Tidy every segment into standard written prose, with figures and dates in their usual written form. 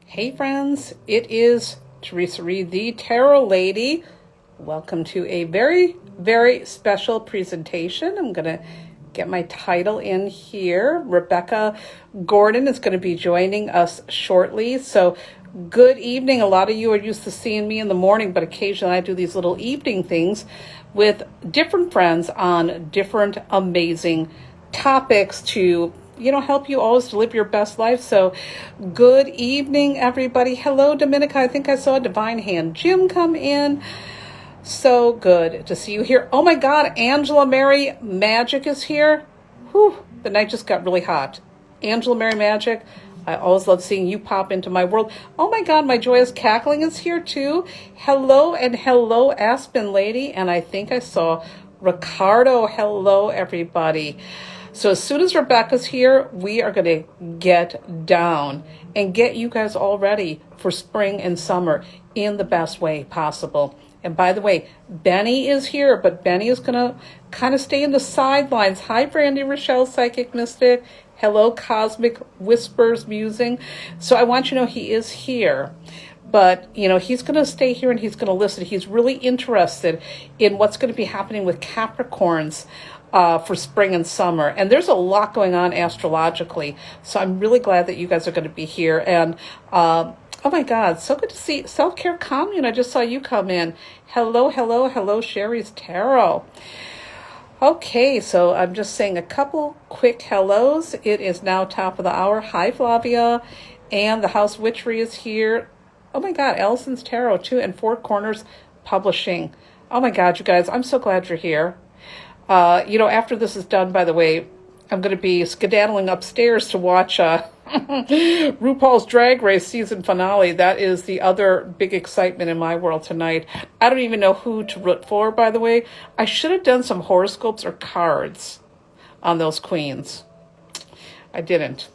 Hey friends, it is Teresa Reed, the Tarot Lady. Welcome to a very, very special presentation. I'm going to get my title in here. Rebecca Gordon is going to be joining us shortly. So good evening. A lot of you are used to seeing me in the morning, but occasionally I do these little evening things with different friends on different amazing topics to help you always to live your best life. So good evening, everybody. Hello, Dominica. I think I saw a divine hand. Jim, come in. So good to see you here. Oh my God, Angela Mary Magic is here. Whew, the night just got really hot. Angela Mary Magic, I always love seeing you pop into my world. Oh my God, my joyous cackling is here too. Hello and hello, Aspen Lady. And I think I saw Ricardo. Hello, everybody. So as soon as Rebecca's here, we are going to get down and get you guys all ready for spring and summer in the best way possible. And by the way, Benny is here, but Benny is going to kind of stay in the sidelines. Hi, Brandy Rochelle, Psychic Mystic. Hello, Cosmic Whispers Musing. So I want you to know he is here. But, he's going to stay here and he's going to listen. He's really interested in what's going to be happening with Capricorns for spring and summer. And there's a lot going on astrologically. So I'm really glad that you guys are going to be here. And oh my God, so good to see Self-Care Commune. I just saw you come in. Hello, hello, hello, Sherry's Tarot. Okay, so I'm just saying a couple quick hellos. It is now top of the hour. Hi, Flavia. And the House Witchery is here. Oh my God, Allison's Tarot too, and Four Corners Publishing. Oh my God, you guys, I'm so glad you're here. After this is done, by the way, I'm going to be skedaddling upstairs to watch RuPaul's Drag Race season finale. That is the other big excitement in my world tonight. I don't even know who to root for, by the way. I should have done some horoscopes or cards on those queens. I didn't.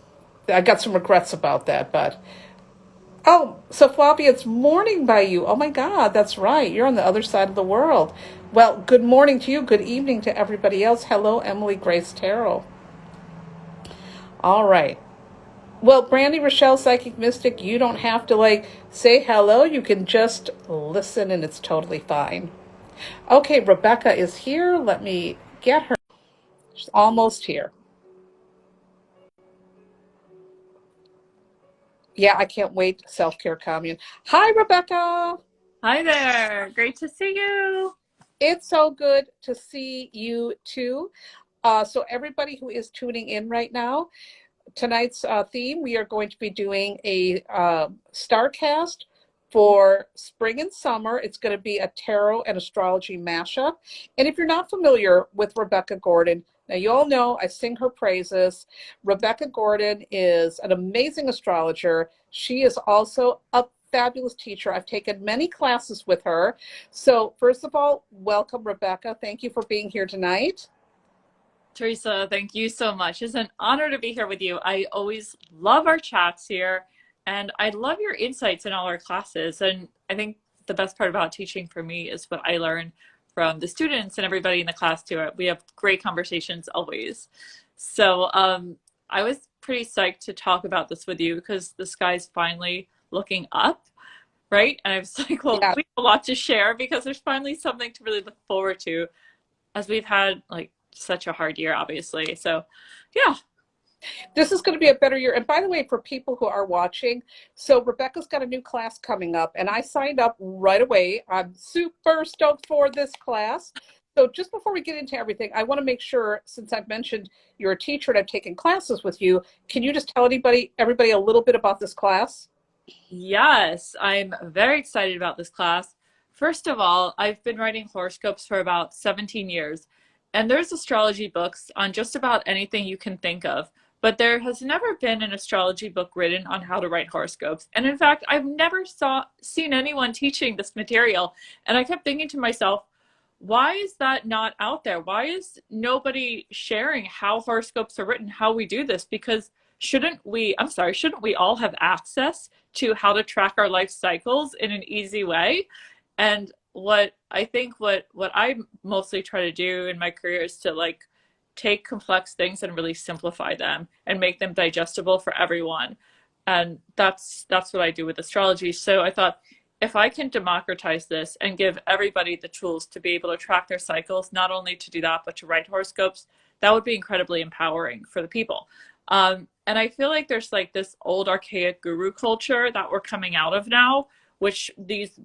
I got some regrets about that, but... Oh, so Flavia, it's morning by you. Oh my God, that's right. You're on the other side of the world. Well, good morning to you. Good evening to everybody else. Hello, Emily Grace Tarot. All right. Well, Brandy Rochelle, Psychic Mystic, you don't have to say hello. You can just listen and it's totally fine. Okay, Rebecca is here. Let me get her. She's almost here. Yeah, I can't wait. Self-Care Commune. Hi, Rebecca. Hi there. Great to see you. It's so good to see you too. So everybody who is tuning in right now, tonight's theme, we are going to be doing a Starcast for spring and summer. It's going to be a tarot and astrology mashup. And if you're not familiar with Rebecca Gordon, now you all know I sing her praises. Rebecca Gordon is an amazing astrologer. She is also a fabulous teacher. I've taken many classes with her. So first of all, welcome, Rebecca. Thank you for being here tonight. Teresa, thank you so much. It's an honor to be here with you. I always love our chats here, and I love your insights in all our classes. And I think the best part about teaching for me is what I learn from the students and everybody in the class too. We have great conversations always. So I was pretty psyched to talk about this with you because the sky's finally looking up, right? And I was like, well, Yeah. we have a lot to share because there's finally something to really look forward to as we've had such a hard year, obviously. So yeah. This is going to be a better year. And by the way, for people who are watching, so Rebecca's got a new class coming up and I signed up right away. I'm super stoked for this class. So just before we get into everything, I want to make sure, since I've mentioned you're a teacher and I've taken classes with you, can you just tell everybody a little bit about this class? Yes, I'm very excited about this class. First of all, I've been writing horoscopes for about 17 years, and there's astrology books on just about anything you can think of. But there has never been an astrology book written on how to write horoscopes. And in fact, I've never seen anyone teaching this material. And I kept thinking to myself, why is that not out there? Why is nobody sharing how horoscopes are written, how we do this? Because shouldn't we all have access to how to track our life cycles in an easy way? And what I mostly try to do in my career is to take complex things and really simplify them and make them digestible for everyone. And that's what I do with astrology. So I thought, if I can democratize this and give everybody the tools to be able to track their cycles, not only to do that, but to write horoscopes, that would be incredibly empowering for the people. And I feel like there's like this old archaic guru culture that we're coming out of now, which these,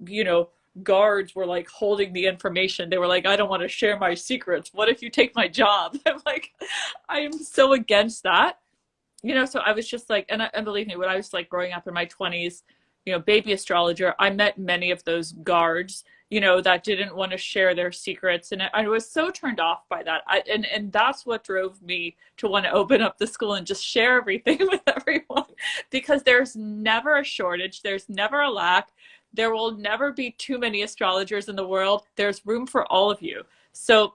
guards were like holding the information. They were like, I don't want to share my secrets. What if you take my job? I'm like, I am so against that. So I was just like, and believe me, when I was like growing up in my 20s, baby astrologer, I met many of those guards, that didn't want to share their secrets. And I was so turned off by that. And that's what drove me to want to open up the school and just share everything with everyone, because there's never a shortage. There's never a lack. There will never be too many astrologers in the world. There's room for all of you. So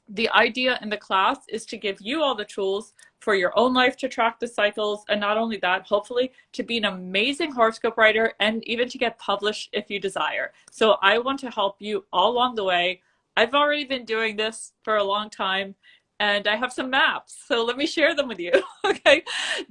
the idea in the class is to give you all the tools for your own life to track the cycles, and not only that, hopefully to be an amazing horoscope writer and even to get published if you desire. So I want to help you all along the way. I've already been doing this for a long time, and I have some maps, so let me share them with you. Okay,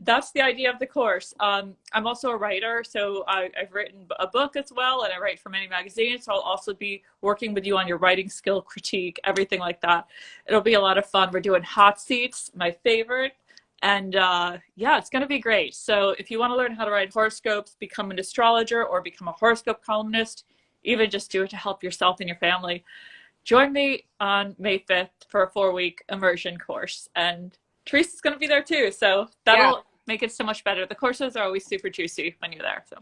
that's the idea of the course. I'm also a writer, so I've written a book as well, and I write for many magazines, so I'll also be working with you on your writing skill, critique, everything like that. It'll be a lot of fun. We're doing hot seats, my favorite, and yeah, it's going to be great. So if you want to learn how to write horoscopes, become an astrologer, or become a horoscope columnist, even just do it to help yourself and your family, join me on May 5th for a 4-week immersion course. And Teresa's going to be there too. So that'll make it so much better. The courses are always super juicy when you're there. So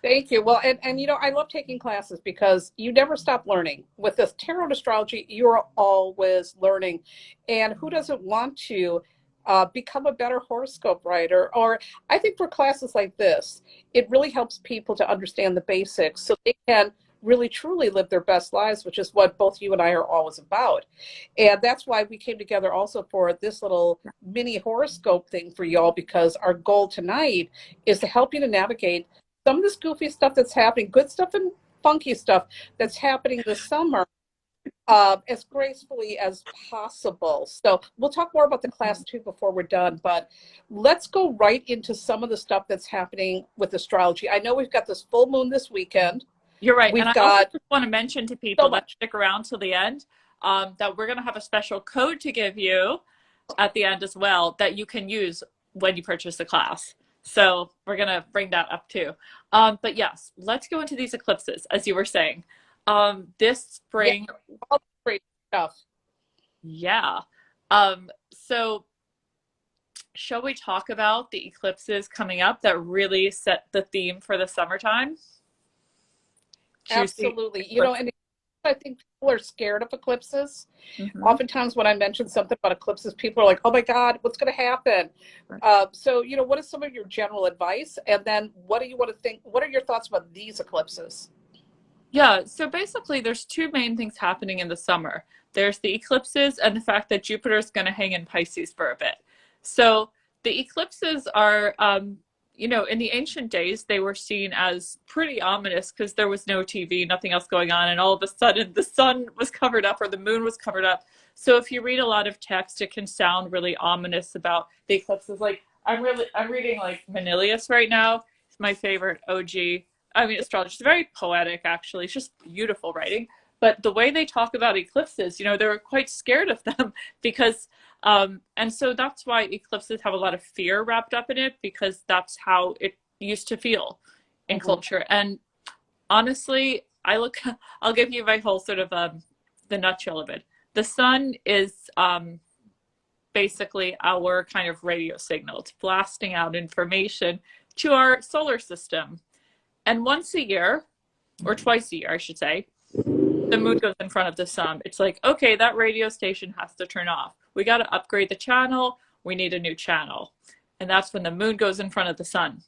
thank you. Well, and I love taking classes because you never stop learning. With this tarot astrology, you're always learning. And who doesn't want to become a better horoscope writer? Or I think for classes like this, it really helps people to understand the basics so they can really truly live their best lives, which is what both you and I are always about. And that's why we came together also for this little mini horoscope thing for y'all, because our goal tonight is to help you to navigate some of this goofy stuff that's happening, good stuff and funky stuff that's happening this summer, as gracefully as possible. So we'll talk more about the class too before we're done, but let's go right into some of the stuff that's happening with astrology. I know we've got this full moon this weekend. You're right. We've and I got also just want to mention to people so that much. stick around till the end, that we're going to have a special code to give you at the end as well that you can use when you purchase the class. So we're going to bring that up too. But yes, let's go into these eclipses, as you were saying. This spring. Yeah, all the great stuff. Yeah. So shall we talk about the eclipses coming up that really set the theme for the summertime? Juicy. Absolutely. And I think people are scared of eclipses. Mm-hmm. Oftentimes when I mention something about eclipses, people are like, oh my God, what's going to happen? So, what is some of your general advice? And then what do you want to think? What are your thoughts about these eclipses? Yeah, so basically there's two main things happening in the summer. There's the eclipses and the fact that Jupiter is going to hang in Pisces for a bit. So the eclipses are, in the ancient days, they were seen as pretty ominous because there was no TV, nothing else going on, and all of a sudden the sun was covered up or the moon was covered up. So if you read a lot of text, it can sound really ominous about the eclipses. Like I'm reading like Manilius right now. It's my favorite OG. Astrology is very poetic, actually. It's just beautiful writing. But the way they talk about eclipses, they're quite scared of them because, and so that's why eclipses have a lot of fear wrapped up in it, because that's how it used to feel in culture. And honestly, I'll give you my whole sort of the nutshell of it. The sun is basically our kind of radio signal. It's blasting out information to our solar system. And once a year, or twice a year, I should say, the moon goes in front of the sun. It's like, okay, that radio station has to turn off. We got to upgrade the channel. We need a new channel. And that's when the moon goes in front of the sun.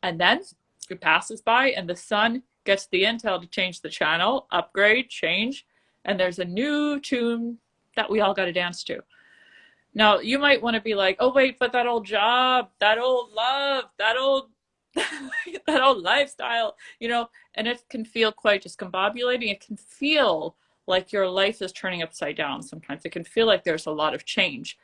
And then it passes by and the sun gets the intel to change the channel, upgrade, change, and there's a new tune that we all got to dance to. Now, you might want to be like, oh, wait, but that old job, that old love, that old that old lifestyle, and it can feel quite discombobulating. It can feel like your life is turning upside down. Sometimes it can feel like there's a lot of change.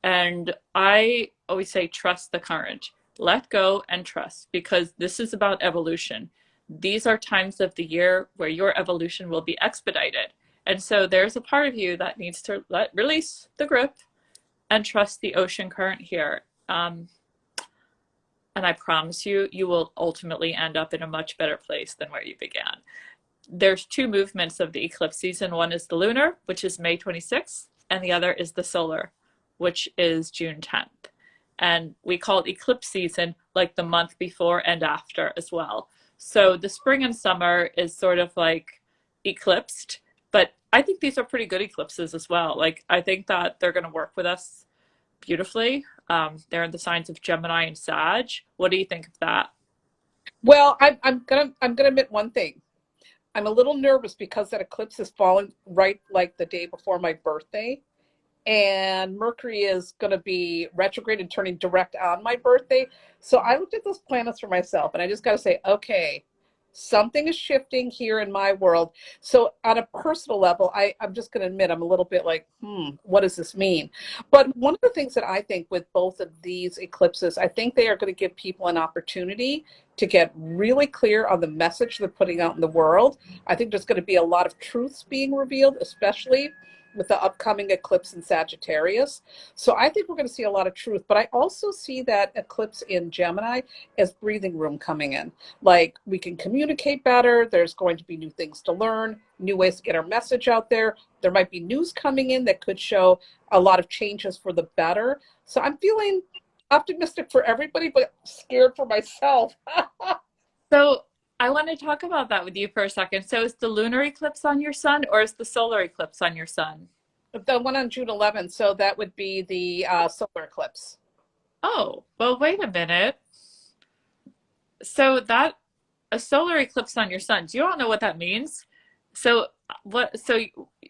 And I always say, trust the current. let go and trust, because this is about evolution. These are times of the year where your evolution will be expedited. And so there's a part of you that needs to release the grip and trust the ocean current here. And I promise you, you will ultimately end up in a much better place than where you began. There's two movements of the eclipse season. One is the lunar, which is May 26th, and the other is the solar, which is June 10th. And we call it eclipse season like the month before and after as well. So the spring and summer is sort of like eclipsed, but I think these are pretty good eclipses as well. Like, I think that they're going to work with us beautifully. They're in the signs of Gemini and Sag. What do you think of that? Well, I'm gonna admit one thing. I'm a little nervous because that eclipse is falling right like the day before my birthday. And Mercury is going to be retrograde and turning direct on my birthday. So I looked at those planets for myself, and I just got to say, okay, something is shifting here in my world. So on a personal level, I'm just going to admit I'm a little bit like, what does this mean? But one of the things that I think with both of these eclipses, I think they are going to give people an opportunity to get really clear on the message they're putting out in the world. I think there's going to be a lot of truths being revealed, especially with the upcoming eclipse in Sagittarius. So I think we're going to see a lot of truth, but I also see that eclipse in Gemini as breathing room coming in. Like, we can communicate better. There's going to be new things to learn, new ways to get our message out there. There might be news coming in that could show a lot of changes for the better. So I'm feeling optimistic for everybody, but scared for myself. So I want to talk about that with you for a second. So is the lunar eclipse on your sun, or is the solar eclipse on your sun? The one on June 11th, so that would be the solar eclipse. Oh, well, wait a minute. So that a solar eclipse on your sun, do you all know what that means? So so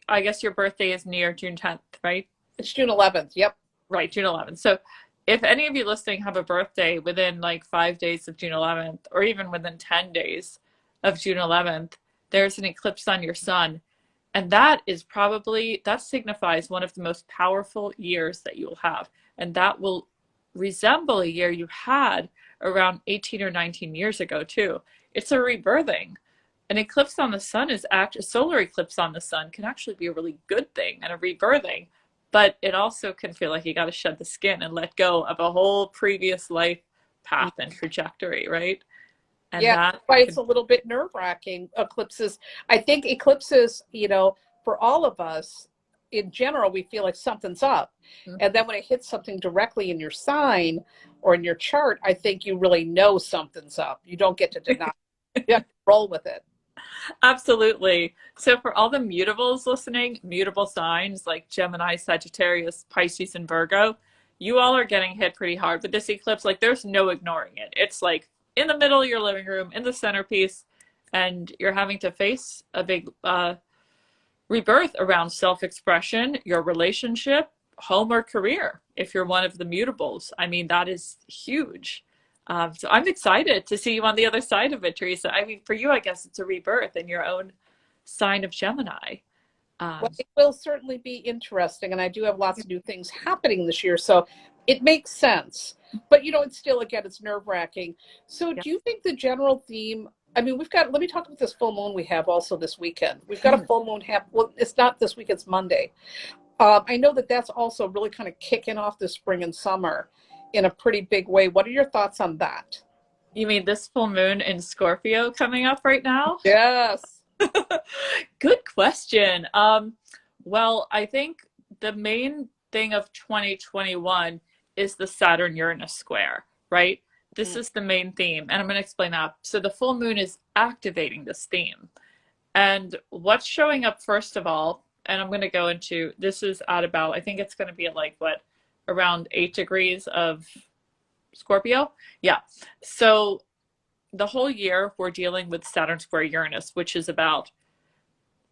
I guess your birthday is near June 10th, right? It's June 11th. Yep. Right, June 11th. So if any of you listening have a birthday within like 5 days of June 11th, or even within 10 days of June 11th, there's an eclipse on your sun. And that is probably, that signifies one of the most powerful years that you'll have. And that will resemble a year you had around 18 or 19 years ago, too. It's a rebirthing. An eclipse on the sun a solar eclipse on the sun can actually be a really good thing and a rebirthing, but it also can feel like you got to shed the skin and let go of a whole previous life path and trajectory, right? And Yeah, that why it's can, a little bit nerve-wracking. Eclipses, I think eclipses, for all of us, in general, we feel like something's up. And then when it hits something directly in your sign or in your chart, I think you really know something's up. You don't get to deny it. You have to roll with it. absolutely. So for all the mutables listening, mutable signs like Gemini, Sagittarius, Pisces, and Virgo, you all are getting hit pretty hard with this eclipse. Like, there's no ignoring it. It's like in the middle of your living room, in the centerpiece, and you're having to face a big rebirth around self-expression, your relationship, home, or career. If you're one of the mutables, I mean, that is huge. So I'm excited to see you on the other side of it, Teresa. I mean, for you, I guess it's a rebirth in your own sign of Gemini. Well, it will certainly be interesting. And I do have lots of new things happening this year. So it makes sense. But, it's still, again, it's nerve-wracking. So Yeah. do you think the general theme, I mean, let me talk about this full moon we have also this weekend. We've got a full moon well, it's not this week, it's Monday. I know that that's also really kind of kicking off the spring and summer in a pretty big way. What are your thoughts on that? You mean this full moon in Scorpio coming up right now? Yes. Good question. Well, I think the main thing of 2021 is the Saturn Uranus square, right? This is the main theme, and I'm going to explain that. So the full moon is activating this theme. And what's showing up first of all, and I'm going to go into this is at about, I think it's going to be at like what, around 8 degrees of Scorpio? Yeah. So the whole year we're dealing with Saturn square Uranus, which is about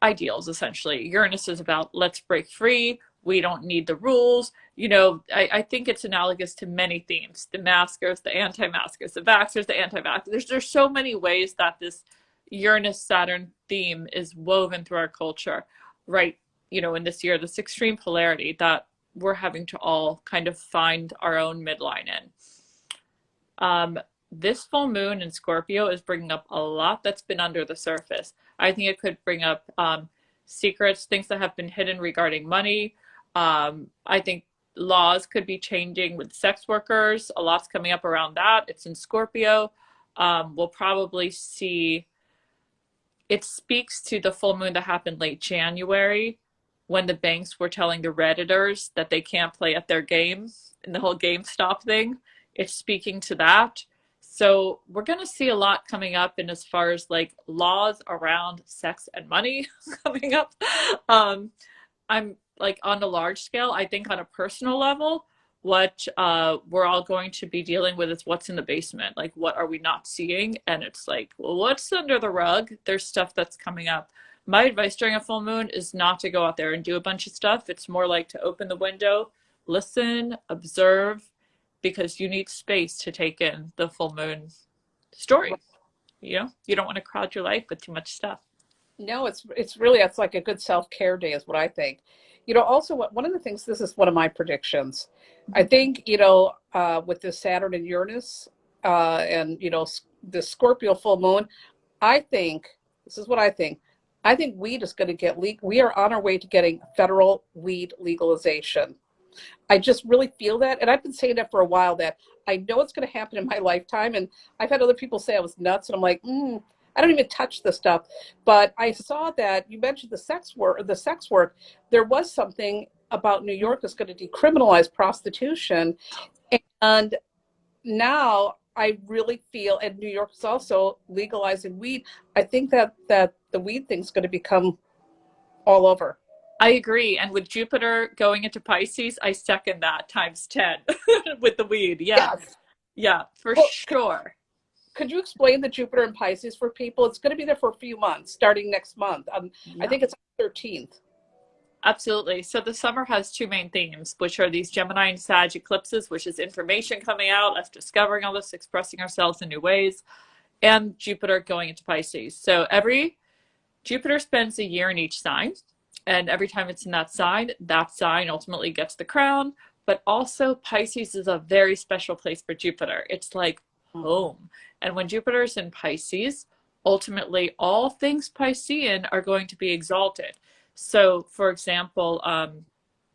ideals essentially. Uranus is about let's break free. We don't need the rules. I think it's analogous to many themes: the maskers, the anti-maskers, the vaxxers, the anti-vaxxers. There's so many ways that this Uranus Saturn theme is woven through our culture, right? In this year, this extreme polarity that we're having to all kind of find our own midline in. Um, this full moon in Scorpio is bringing up a lot that's been under the surface. I think it could bring up secrets, things that have been hidden regarding money. I think laws could be changing with sex workers. A lot's coming up around that. It's in Scorpio. We'll probably see, it speaks to the full moon that happened late January when the banks were telling the Redditors that they can't play at their game and the whole GameStop thing. It's speaking to that. So we're going to see a lot coming up in as far as like laws around sex and money coming up. I'm like on a large scale, I think on a personal level, what we're all going to be dealing with is what's in the basement. Like, what are we not seeing? And it's like, well, what's under the rug? There's stuff that's coming up. My advice during a full moon is not to go out there and do a bunch of stuff. It's more like to open the window, listen, observe, because you need space to take in the full moon story. You know, you don't want to crowd your life with too much stuff. No, it's like a good self-care day is what I think. You know, also one of the things, this is one of my predictions. I think, with the Saturn and Uranus, and the Scorpio full moon, I think, this is what I think. I think weed is going to get we are on our way to getting federal weed legalization. I just really feel that. And I've been saying that for a while, that I know it's going to happen in my lifetime. And I've had other people say I was nuts. And I'm like, I don't even touch this stuff. But I saw that you mentioned the sex work. There was something about New York that's going to decriminalize prostitution. And now I really feel, and New York is also legalizing weed. I think that the weed thing's going to become all over. I agree. And with Jupiter going into Pisces, I second that times 10 with the weed. Yeah. Yes. Yeah, for sure. Could you explain the Jupiter and Pisces for people? It's going to be there for a few months, starting next month. Yeah. I think it's 13th. Absolutely. So the summer has two main themes, which are these Gemini and Sag eclipses, which is information coming out, us discovering all this, expressing ourselves in new ways, and Jupiter going into Pisces. So Jupiter spends a year in each sign, and every time it's in that sign ultimately gets the crown. But also Pisces is a very special place for Jupiter. It's like home. And when Jupiter is in Pisces, ultimately all things Piscean are going to be exalted. So, for example,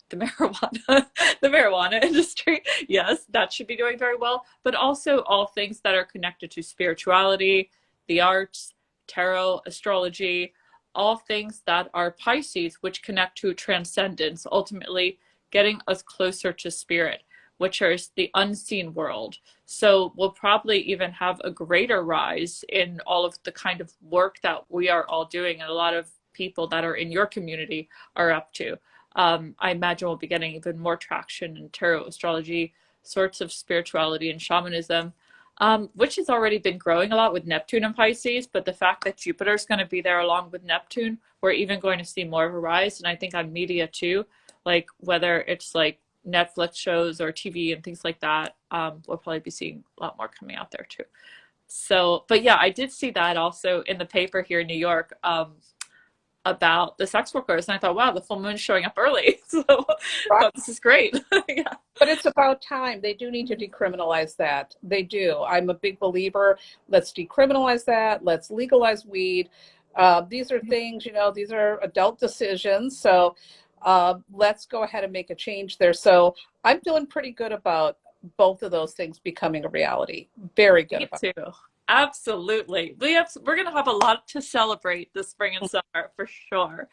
the marijuana industry, yes, that should be doing very well. But also all things that are connected to spirituality, the arts, tarot, astrology, all things that are Pisces, which connect to transcendence, ultimately getting us closer to spirit, which is the unseen world. So we'll probably even have a greater rise in all of the kind of work that we are all doing, and a lot of people that are in your community are up to. I imagine we'll be getting even more traction in tarot, astrology, sorts of spirituality and shamanism, which has already been growing a lot with Neptune and Pisces. But the fact that Jupiter is going to be there along with Neptune, we're even going to see more of a rise. And I think on media too, like whether it's like Netflix shows or TV and things like that, we'll probably be seeing a lot more coming out there too. So, but yeah, I did see that also in the paper here in New York, about the sex workers, and I thought, wow, the full moon's showing up early. So this is great. Yeah. But it's about time. They do need to decriminalize that. They do. I'm a big believer. Let's decriminalize that. Let's legalize weed. These are things, these are adult decisions. So let's go ahead and make a change there. So I'm feeling pretty good about both of those things becoming a reality. Very good. Me too. Absolutely. We're going to have a lot to celebrate this spring and summer for sure.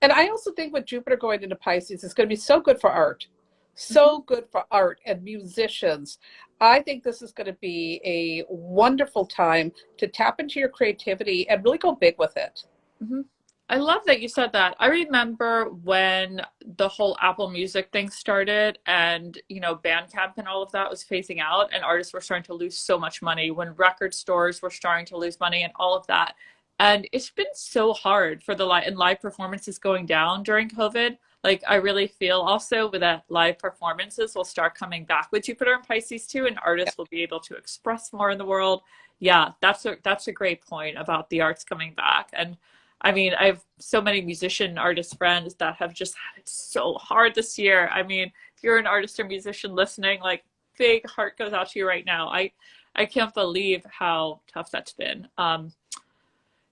And I also think with Jupiter going into Pisces, it's going to be so good for art. So good for art and musicians. I think this is going to be a wonderful time to tap into your creativity and really go big with it. Mm-hmm. I love that you said that. I remember when the whole Apple Music thing started and, Bandcamp and all of that was phasing out and artists were starting to lose so much money, when record stores were starting to lose money and all of that. And it's been so hard for the live performances going down during COVID. Like, I really feel also with that live performances will start coming back with Jupiter and Pisces too, and artists will be able to express more in the world. Yeah, that's a great point about the arts coming back. And I mean, I have so many musician artist friends that have just had it so hard this year. I mean, if you're an artist or musician listening, like, big heart goes out to you right now. I can't believe how tough that's been.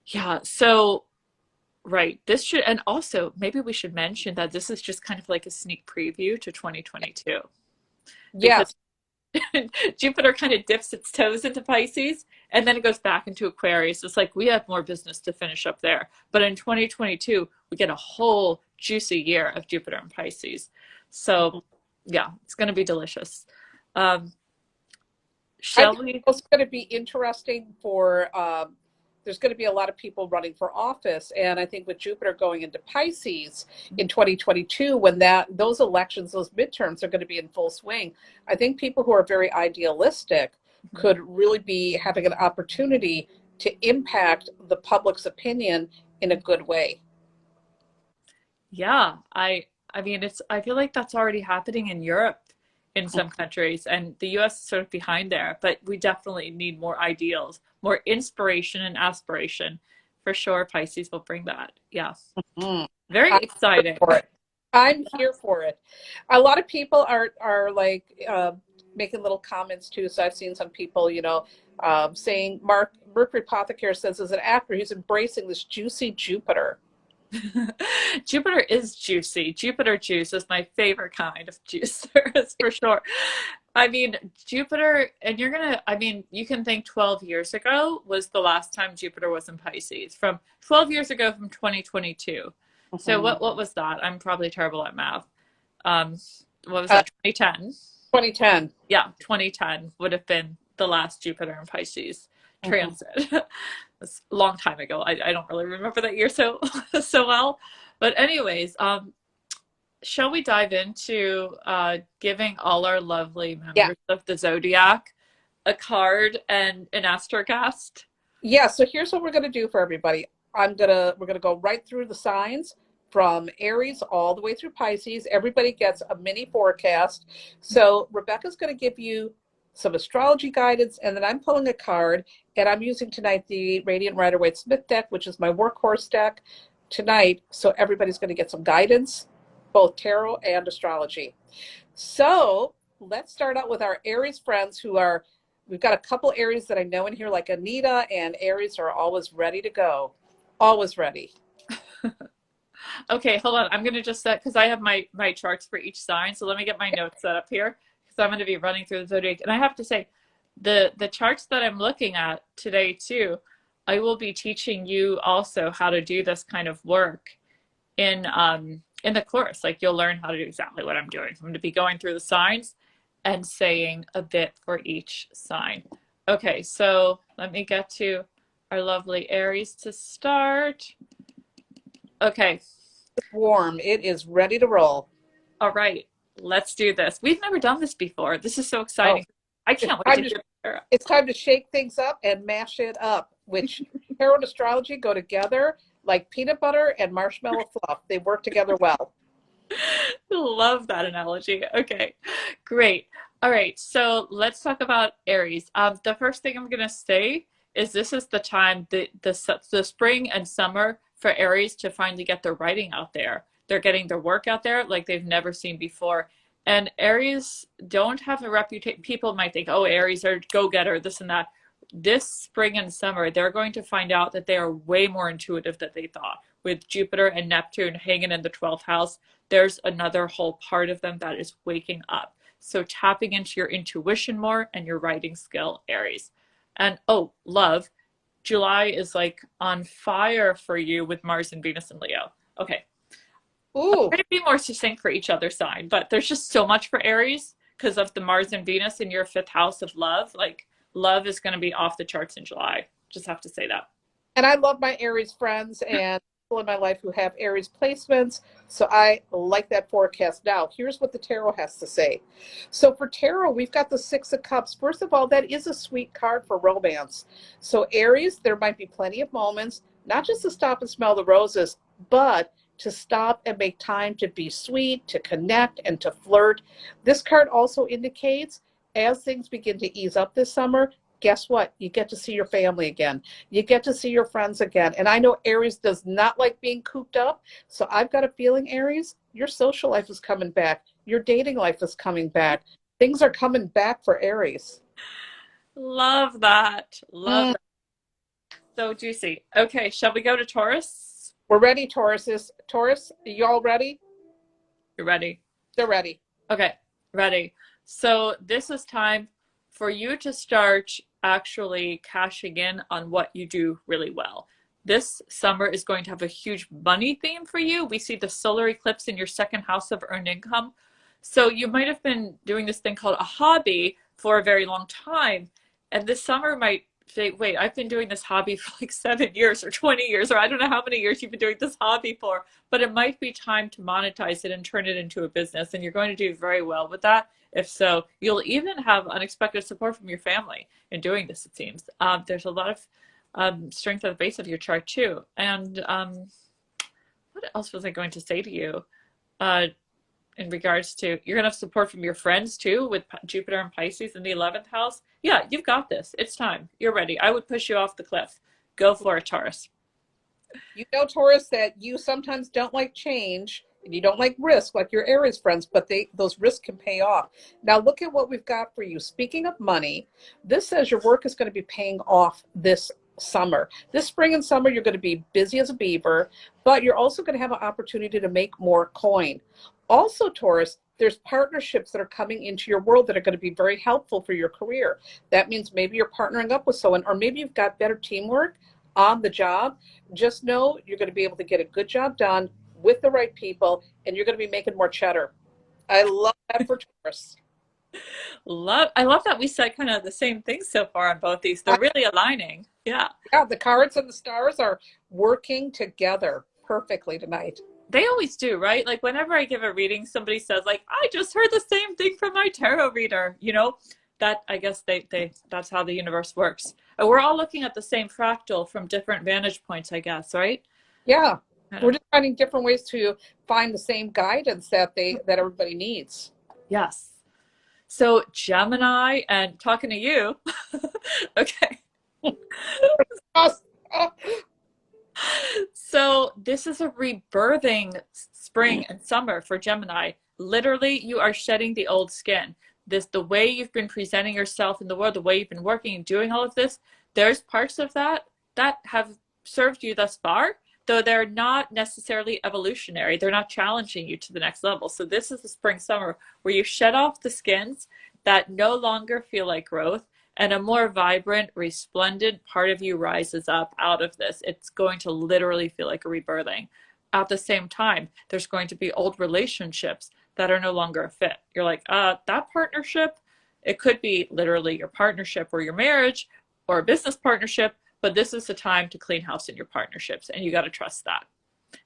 Yeah, so right. This should, and also maybe we should mention that this is just kind of like a sneak preview to 2022 because Yes. Jupiter kind of dips its toes into Pisces and then it goes back into Aquarius. It's like we have more business to finish up there. But in 2022, we get a whole juicy year of Jupiter and Pisces. So, yeah, it's going to be delicious. Um, I shall think we? it's going to be interesting for, there's going to be a lot of people running for office. And I think with Jupiter going into Pisces in 2022, when those elections, those midterms are going to be in full swing, I think people who are very idealistic could really be having an opportunity to impact the public's opinion in a good way. Yeah, I mean I feel like that's already happening in Europe in some countries and the US is sort of behind there, but we definitely need more ideals, more inspiration and aspiration. For sure, Pisces will bring that. Yeah. Mm. Very I'm here exciting. for it. I'm here for it. A lot of people are like making little comments too. So I've seen some people, saying Mercury Apothecary says as an actor, he's embracing this juicy Jupiter. Jupiter is juicy. Jupiter juice is my favorite kind of juice, that's for sure. I mean, Jupiter, and I mean, you can think 12 years ago was the last time Jupiter was in Pisces, from 12 years ago from 2022. So Mhm. what was that? I'm probably terrible at math. Um, what was Uh, that, 2010? 2010. Yeah, 2010 would have been the last Jupiter in Pisces Mhm. transit. It's a long time ago. I don't really remember that year so so well. But anyways, shall we dive into giving all our lovely Yeah. members of the Zodiac a card and an Astrocast? Yeah. So here's what we're going to do for everybody. We're going to go right through the signs from Aries all the way through Pisces. Everybody gets a mini forecast. So Rebecca's going to give you some astrology guidance, and then I'm pulling a card, and I'm using tonight the Radiant Rider-Waite-Smith deck, which is my workhorse deck tonight. So everybody's going to get some guidance, both tarot and astrology. So let's start out with our Aries friends we've got a couple Aries that I know in here, like Anita, and Aries are always ready to go. Always ready. Okay, hold on. I'm gonna just set because I have my charts for each sign. So let me get my notes set up here because I'm gonna be running through the zodiac. And I have to say, the charts that I'm looking at today too, I will be teaching you also how to do this kind of work in the course. Like you'll learn how to do exactly what I'm doing. I'm going to be going through the signs and saying a bit for each sign. Okay, so let me get to our lovely Aries to start. Okay. It's warm. It is ready to roll. All right, let's do this. We've never done this before. This is so Oh, exciting. I it's can't wait to time to, get there. it's time to shake things up and mash it up, which tarot and astrology go together like peanut butter and marshmallow fluff. They work together well. Love that analogy. Okay, great. All right, so let's talk about Aries. The first thing I'm going to say is this is the time, the spring and summer for Aries to finally get their writing out there. They're getting their work out there like they've never seen before. And Aries don't have a reputation. People might think, oh, Aries are go-getter, this and that. This spring and summer, they're going to find out that they are way more intuitive than they thought. With Jupiter and Neptune hanging in the 12th house, there's another whole part of them that is waking up. So tapping into your intuition more and your writing skill, Aries. And oh, love, July is like on fire for you with Mars and Venus and Leo. Okay, I'm Ooh, trying to be more succinct for each other sign, but there's just so much for Aries because of the Mars and Venus in your fifth house of love. Like love is going to be off the charts in July. Just have to say that. and I love my Aries friends and people in my life who have Aries placements. So I like that forecast. Now, here's what the tarot has to say. So for tarot, we've got the Six of Cups. First of all, that is a sweet card for romance. So Aries, there might be plenty of moments, not just to stop and smell the roses, but to stop and make time to be sweet, to connect, and to flirt. This card also indicates as things begin to ease up this summer, guess what? You get to see your family again. You get to see your friends again. And I know Aries does not like being cooped up. So I've got a feeling, Aries, your social life is coming back. Your dating life is coming back. Things are coming back for Aries. Love that. Love Mm, that. So juicy. Okay, shall we go to Taurus? we're ready, Taurus, are you all ready? You ready? They're ready. Okay, ready. So this is time for you to start actually cashing in on what you do really well. This summer is going to have a huge money theme for you. We see the solar eclipse in your second house of earned income. So you might have been doing this thing called a hobby for a very long time. And this summer might say, wait, I've been doing this hobby for like 7 years or 20 years, or I don't know how many years you've been doing this hobby for, but it might be time to monetize it and turn it into a business. And you're going to do very well with that. If so, you'll even have unexpected support from your family in doing this, it seems. There's a lot of strength at the base of your chart too. And what else was I going to say to you? In regards to, you're going to have support from your friends too, with Jupiter and Pisces in the 11th house. Yeah, you've got this. It's time. You're ready. I would push you off the cliff. Go for it, Taurus. You know, Taurus, that you sometimes don't like change and you don't like risk like your Aries friends, but those risks can pay off. Now look at what we've got for you. Speaking of money, this says your work is going to be paying off this summer. This spring and summer, you're going to be busy as a beaver, but you're also going to have an opportunity to make more coin. Also, Taurus, there's partnerships that are coming into your world that are going to be very helpful for your career. That means maybe you're partnering up with someone, or maybe you've got better teamwork on the job. Just know you're going to be able to get a good job done with the right people, and you're going to be making more cheddar. I love that for Taurus. I love that we said kind of the same things so far on both these. They're really aligning. Yeah. Yeah, the cards and the stars are working together perfectly tonight. They always do, right? Like whenever I give a reading, somebody says like, I just heard the same thing from my tarot reader, you know? That I guess they that's how the universe works. And we're all looking at the same fractal from different vantage points, I guess, right? Yeah, we're just finding different ways to find the same guidance that everybody needs. Yes. So Gemini, and talking to you. Okay. Us. So this is a rebirthing spring and summer for Gemini. Literally, you are shedding the old skin. The way you've been presenting yourself in the world, the way you've been working and doing all of this, there's parts of that that have served you thus far, though they're not necessarily evolutionary. They're not challenging you to the next level. So this is the spring summer where you shed off the skins that no longer feel like growth, and a more vibrant, resplendent part of you rises up out of this. It's going to literally feel like a rebirthing. At the same time, there's going to be old relationships that are no longer a fit. You're like, that partnership, it could be literally your partnership or your marriage or a business partnership, but this is the time to clean house in your partnerships, and you got to trust that.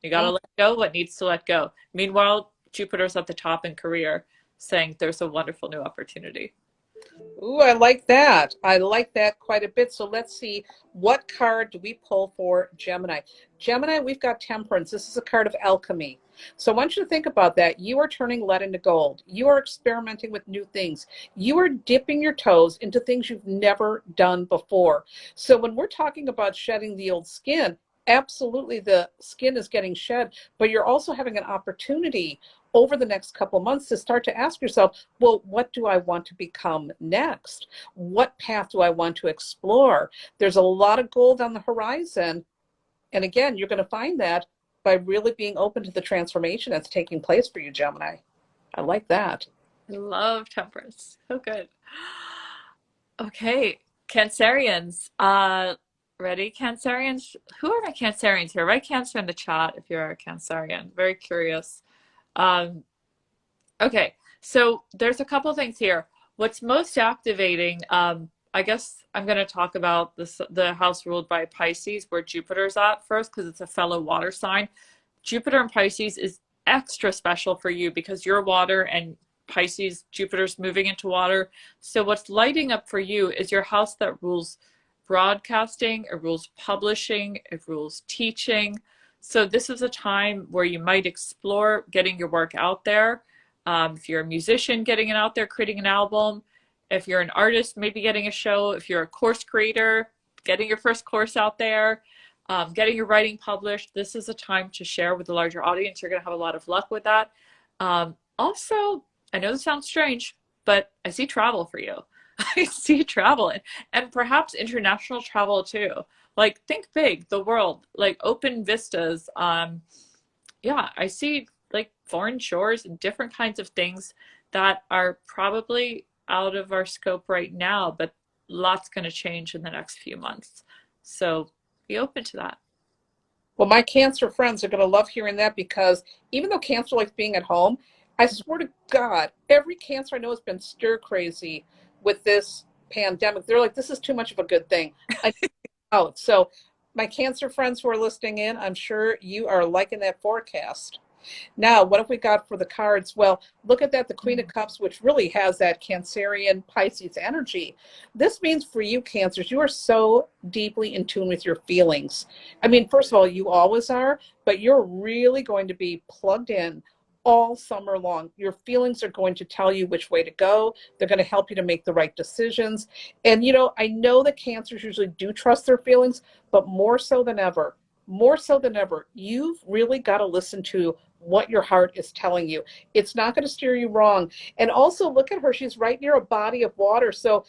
You got to let go what needs to let go. Meanwhile, Jupiter's at the top in career, saying there's a wonderful new opportunity. Ooh, I like that. I like that quite a bit. So let's see, what card do we pull for Gemini? Gemini, we've got Temperance. This is a card of alchemy. So I want you to think about that. You are turning lead into gold. You are experimenting with new things. You are dipping your toes into things you've never done before. So when we're talking about shedding the old skin, absolutely the skin is getting shed, but you're also having an opportunity over the next couple of months to start to ask yourself, well, what do I want to become next? What path do I want to explore? There's a lot of gold on the horizon. And again, you're going to find that by really being open to the transformation that's taking place for you, Gemini. I like that. I love Temperance. So good. Okay, Cancerians. Ready, Cancerians? Who are my Cancerians here? Write Cancer in the chat if you're a Cancerian. Very curious. Um, okay, so there's a couple things here. What's most activating, I guess I'm going to talk about the house ruled by Pisces, where Jupiter's at first, because it's a fellow water sign. Jupiter in Pisces is extra special for you because you're water, and Pisces, Jupiter's moving into water. So what's lighting up for you is your house that rules broadcasting, it rules publishing, it rules teaching. So this is a time where you might explore getting your work out there. If you're a musician, getting it out there, creating an album. If you're an artist, maybe getting a show. If you're a course creator, getting your first course out there, getting your writing published. This is a time to share with a larger audience. You're going to have a lot of luck with that. Also, I know this sounds strange, but I see travel for you. I see travel and perhaps international travel too. Like think big, the world, like open vistas. Yeah, I see like foreign shores and different kinds of things that are probably out of our scope right now, but lots going to change in the next few months. So be open to that. Well, my Cancer friends are going to love hearing that because even though Cancer likes being at home, I swear to God, every Cancer I know has been stir crazy with this pandemic. They're like, this is too much of a good thing. I need to get out. So, my Cancer friends who are listening in, I'm sure you are liking that forecast. Now, what have we got for the cards? Well, look at that, the Queen of Cups, which really has that Cancerian Pisces energy. This means for you, Cancers, you are so deeply in tune with your feelings. I mean, first of all, you always are, but you're really going to be plugged in all summer long. Your feelings are going to tell you which way to go. They're going to help you to make the right decisions. And, I know that Cancers usually do trust their feelings, but more so than ever, you've really got to listen to what your heart is telling you. It's not going to steer you wrong. And also look at her. She's right near a body of water. So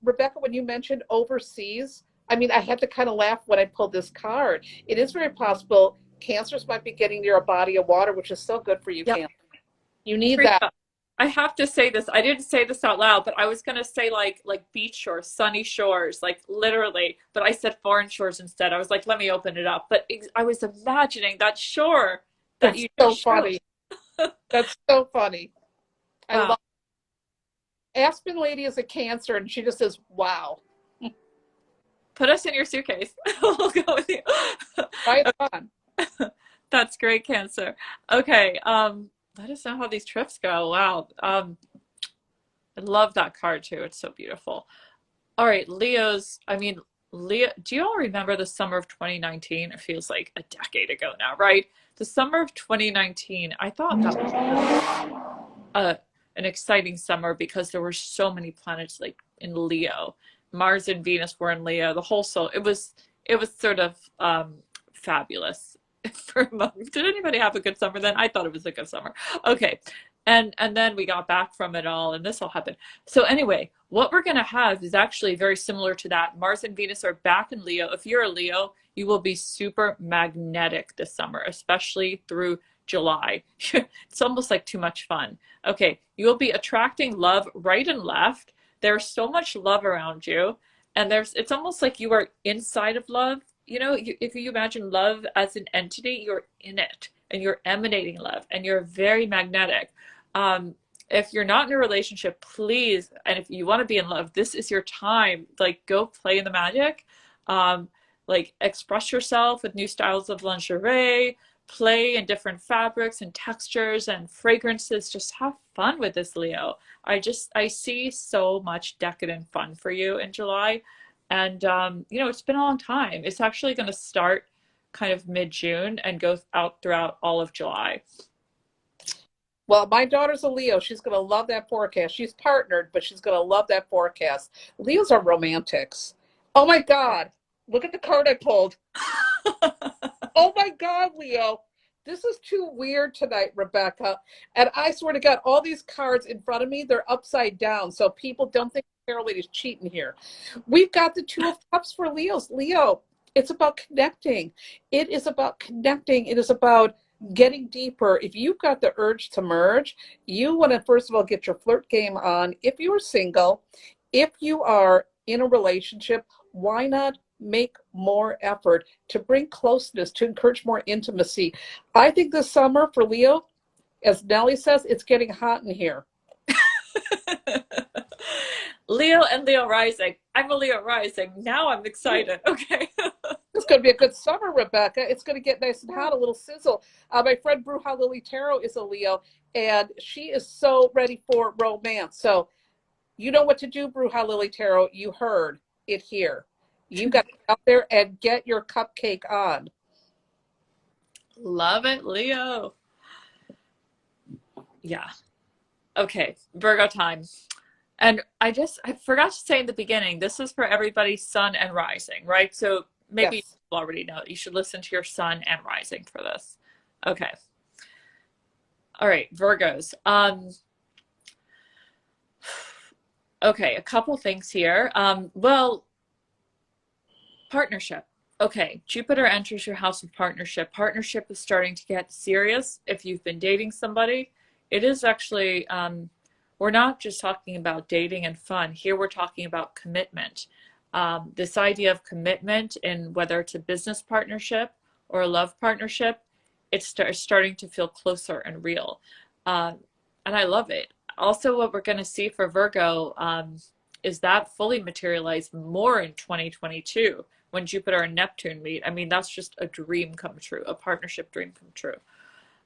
Rebecca, when you mentioned overseas, I mean, I had to kind of laugh when I pulled this card. It is very possible Cancers might be getting near a body of water, which is so good for you, Yep. Cancer. You need that. Teresa, I have to say this. I didn't say this out loud, but I was gonna say like beach shores, sunny shores, like literally. But I said foreign shores instead. I was like, let me open it up. But I was imagining that shore that That's you so just showed. funny. That's so funny. I Wow. love Aspen Lady is a Cancer, and she just says, wow. Put us in your suitcase. We'll go with you. Right on. That's great, Cancer. Okay. Let us know how these trips go. Wow. I love that card too. It's so beautiful. All right, Leo's, I mean, Leo, do you all remember the summer of 2019? It feels like a decade ago now, right? The summer of 2019, I thought that was uh, an exciting summer because there were so many planets like in Leo. Mars and Venus were in Leo. The whole so it was sort of fabulous for a moment. Did anybody have a good summer then? I thought it was a good summer. Okay. And then we got back from it all and this all happened. So anyway, what we're going to have is actually very similar to that. Mars and Venus are back in Leo. If you're a Leo, you will be super magnetic this summer, especially through July. It's almost like too much fun. Okay, you will be attracting love right and left. There's so much love around you, and it's almost like you are inside of love. If you imagine love as an entity, you're in it and you're emanating love and you're very magnetic. If you're not in a relationship, please, and if you want to be in love, this is your time. Like, go play in the magic. Um, like, express yourself with new styles of lingerie, play in different fabrics and textures and fragrances. Just have fun with this, Leo. I see so much decadent fun for you in July. And, it's been a long time. It's actually going to start kind of mid-June and go out throughout all of July. Well, my daughter's a Leo. She's going to love that forecast. She's partnered, but she's going to love that forecast. Leos are romantics. Oh my God. Look at the card I pulled. Oh my God, Leo. This is too weird tonight, Rebecca. And I swear to God, all these cards in front of me, they're upside down. So people don't think Carol Lady's cheating here. We've got the Two of Cups for Leos. Leo, it's about connecting. It is about connecting. It is about getting deeper. If you've got the urge to merge, you want to, first of all, get your flirt game on. If you're single, if you are in a relationship, why not make more effort to bring closeness, to encourage more intimacy? I think this summer for Leo, as Nellie says, it's getting hot in here. Leo and Leo rising. I'm a Leo rising. Now I'm excited. Okay. It's going to be a good summer, Rebecca. It's going to get nice and hot, a little sizzle. My friend Bruja Lily Tarot is a Leo, and she is so ready for romance. So you know what to do, Bruja Lily Tarot. You heard it here. You got to get out there and get your cupcake on. Love it, Leo. Yeah. Okay. Virgo time. And I forgot to say in the beginning, this is for everybody's sun and rising, right? So maybe Yes. you already know. You should listen to your sun and rising for this. Okay. All right, Virgos. Okay, a couple things here. Well, partnership. Okay, Jupiter enters your house of partnership. Partnership is starting to get serious. If you've been dating somebody, it is actually, we're not just talking about dating and fun. Here we're talking about commitment. This idea of commitment, in whether it's a business partnership or a love partnership, it's starting to feel closer and real. Uh, and I love it. Also, what we're going to see for Virgo is that fully materialized more in 2022 when Jupiter and Neptune meet. I mean, that's just a dream come true, a partnership dream come true.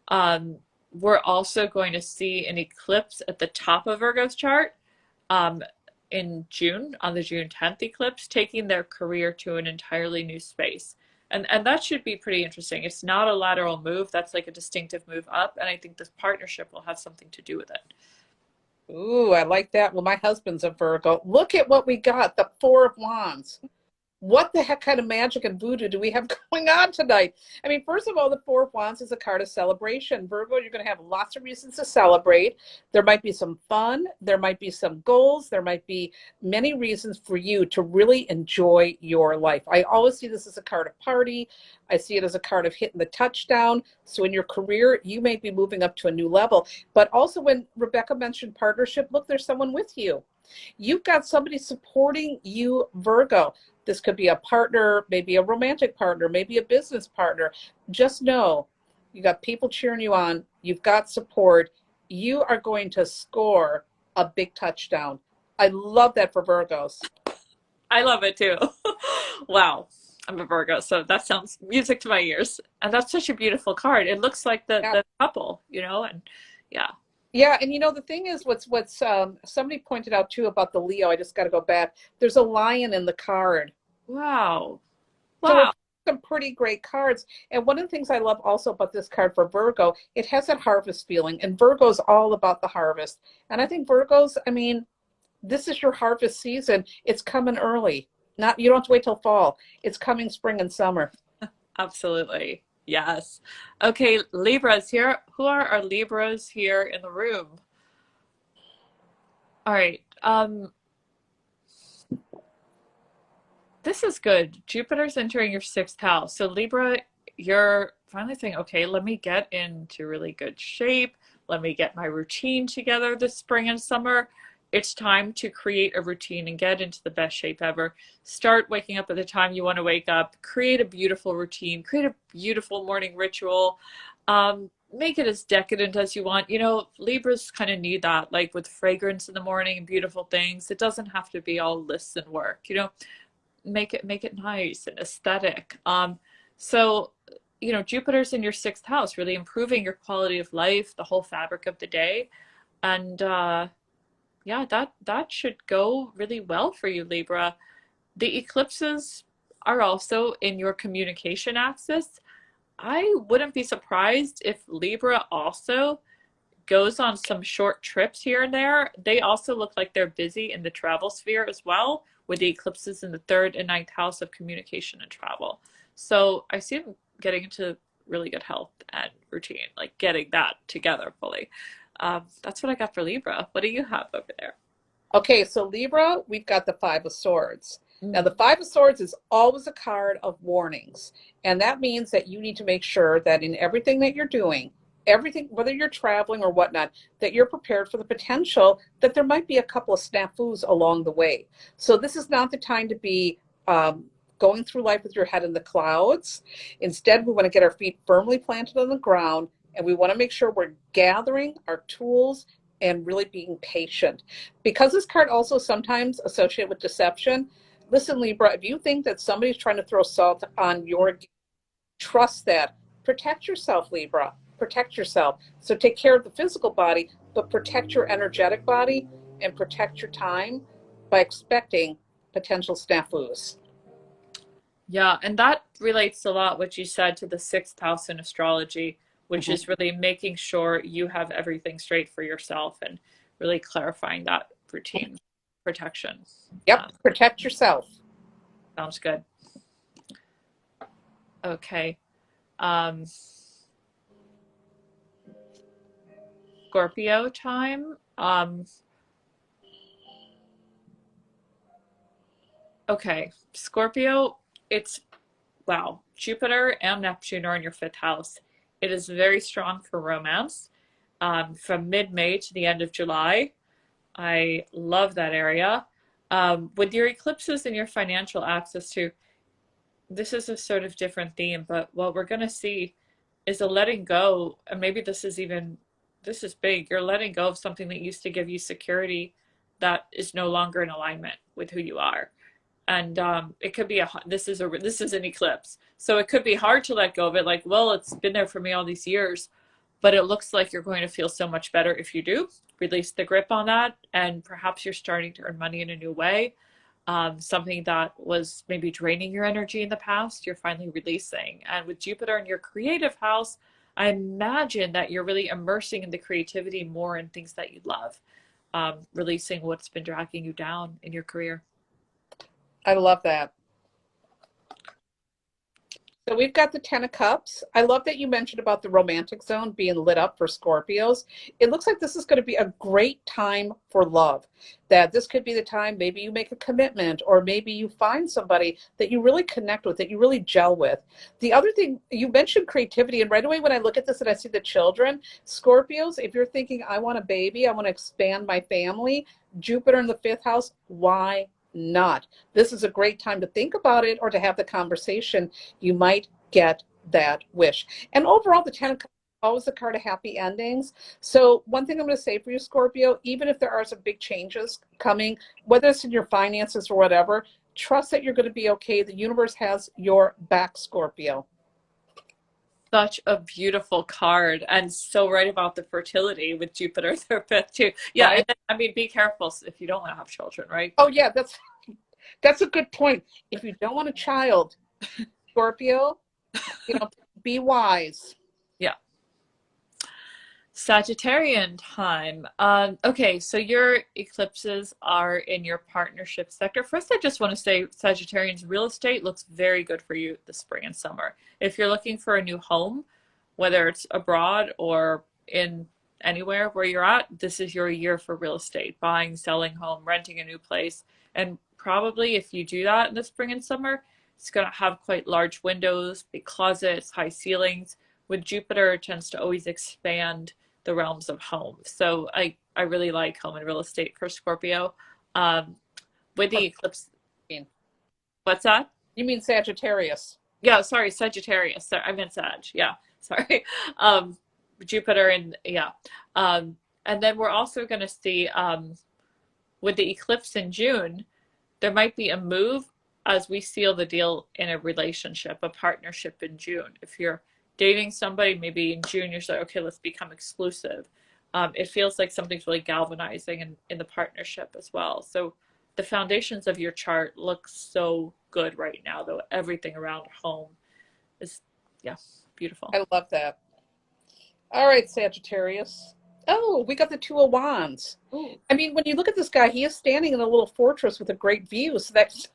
Um, we're also going to see an eclipse at the top of Virgo's chart um, in June, on the June 10th eclipse, taking their career to an entirely new space. And that should be pretty interesting. It's not a lateral move, that's like a distinctive move up. And I think this partnership will have something to do with it. Ooh, I like that. Well, my husband's a Virgo. Look at what we got, the Four of Wands. What the heck kind of magic and voodoo do we have going on tonight? I mean, first of all, the Four of Wands is a card of celebration. Virgo, you're going to have lots of reasons to celebrate. There might be some fun. There might be some goals. There might be many reasons for you to really enjoy your life. I always see this as a card of party. I see it as a card of hitting the touchdown. So in your career, you may be moving up to a new level. But also when Rebecca mentioned partnership, look, there's someone with you. You've got somebody supporting you, Virgo. This could be a partner, maybe a romantic partner, maybe a business partner. Just know you got people cheering you on. You've got support. You are going to score a big touchdown. I love that for Virgos. I love it too. Wow. I'm a Virgo, so that sounds music to my ears. And that's such a beautiful card. It looks like Yeah. the couple, and yeah. Yeah, and the thing is, what's somebody pointed out too about the Leo. I just got to go back. There's a lion in the card. Wow. So we're Wow. some pretty great cards. And one of the things I love also about this card for Virgo, it has that harvest feeling. And Virgo's all about the harvest. And I think Virgos, I mean, this is your harvest season. It's coming early. Not you don't have to wait till fall. It's coming spring and summer. Absolutely. Yes. Okay, Libras here. Who are our Libras here in the room? All right. This is good. Jupiter's entering your sixth house. So Libra, you're finally saying, okay, let me get into really good shape. Let me get my routine together this spring and summer. It's time to create a routine and get into the best shape ever. Start waking up at the time you want to wake up. Create a beautiful routine. Create a beautiful morning ritual. Make it as decadent as you want. Libras kind of need that, like with fragrance in the morning and beautiful things. It doesn't have to be all lists and work. Make it nice and aesthetic. So Jupiter's in your sixth house, really improving your quality of life, the whole fabric of the day. And yeah, that should go really well for you, Libra. The eclipses are also in your communication axis. I wouldn't be surprised if Libra also goes on some short trips here and there. They also look like they're busy in the travel sphere as well, with the eclipses in the third and ninth house of communication and travel. So I see them getting into really good health and routine, like getting that together fully. That's what I got for Libra. What do you have over there? Okay, so Libra, we've got the Five of Swords. Now, Mm. the Five of Swords is always a card of warnings. And that means that you need to make sure that in everything that you're doing, everything, whether you're traveling or whatnot, that you're prepared for the potential that there might be a couple of snafus along the way. So this is not the time to be going through life with your head in the clouds. Instead, we want to get our feet firmly planted on the ground, and we want to make sure we're gathering our tools and really being patient. Because this card also sometimes associated with deception, listen, Libra, if you think that somebody's trying to throw salt on your, trust that. Protect yourself, Libra. Protect yourself. So take care of the physical body, but protect your energetic body and protect your time by expecting potential snafus. Yeah, and that relates a lot what you said to the sixth house in astrology, which Mhm. is really making sure you have everything straight for yourself and really clarifying that routine protection. Yep, protect yourself. Sounds good. Okay. Um, Scorpio time. Okay, Scorpio, it's wow. Jupiter and Neptune are in your fifth house. It is very strong for romance from mid May to the end of July. I love that area. With your eclipses and your financial access to, this is a sort of different theme, but what we're going to see is a letting go. And maybe this is big. You're letting go of something that used to give you security that is no longer in alignment with who you are. And it could be this is an eclipse, so it could be hard to let go of it. Like, well, it's been there for me all these years, but it looks like you're going to feel so much better if you do release the grip on that, and perhaps you're starting to earn money in a new way. Something that was maybe draining your energy in the past, you're finally releasing. And with Jupiter in your creative house, I imagine that you're really immersing in the creativity more in things that you love, releasing what's been dragging you down in your career. I love that. So we've got the 10 of Cups. I love that you mentioned about the romantic zone being lit up for Scorpios. It looks like this is going to be a great time for love. That this could be the time maybe you make a commitment, or maybe you find somebody that you really connect with, that you really gel with. The other thing, you mentioned creativity, and right away when I look at this and I see the children, Scorpios, if you're thinking, I want a baby, I want to expand my family, Jupiter in the fifth house, why not? This is a great time to think about it or to have the conversation. You might get that wish. And overall, the 10 of Cups is always a card of happy endings. So one thing I'm going to say for you, Scorpio, even if there are some big changes coming, whether it's in your finances or whatever, trust that you're going to be okay. The universe has your back, Scorpio. Such a beautiful card, and so right about the fertility with Jupiter their fifth too. Yeah, Right? and then, I mean, be careful if you don't want to have children, right? Oh yeah, that's a good point. If you don't want a child, Scorpio, be wise. Yeah. Sagittarian time. Okay, so your eclipses are in your partnership sector. First, I just want to say Sagittarians real estate looks very good for you this spring and summer. If you're looking for a new home, whether it's abroad or in anywhere where you're at, this is your year for real estate, buying, selling home, renting a new place. And probably if you do that in the spring and summer, it's going to have quite large windows, big closets, high ceilings. With Jupiter, it tends to always expand the realms of home. So I really like home and real estate for Scorpio. With the eclipse, what's that? You mean Sagittarius? Yeah, sorry, Sagittarius. Sorry, I meant Sag. Yeah, sorry. Jupiter and yeah. And then we're also going to see with the eclipse in June, there might be a move as we seal the deal in a relationship, a partnership in June. If you're dating somebody, maybe in June, you're like, okay, let's become exclusive. It feels like something's really galvanizing in the partnership as well. So the foundations of your chart look so good right now, though. Everything around home is, yeah, beautiful. I love that. All right, Sagittarius. Oh, we got the Two of Wands. Ooh. I mean, when you look at this guy, he is standing in a little fortress with a great view. So that's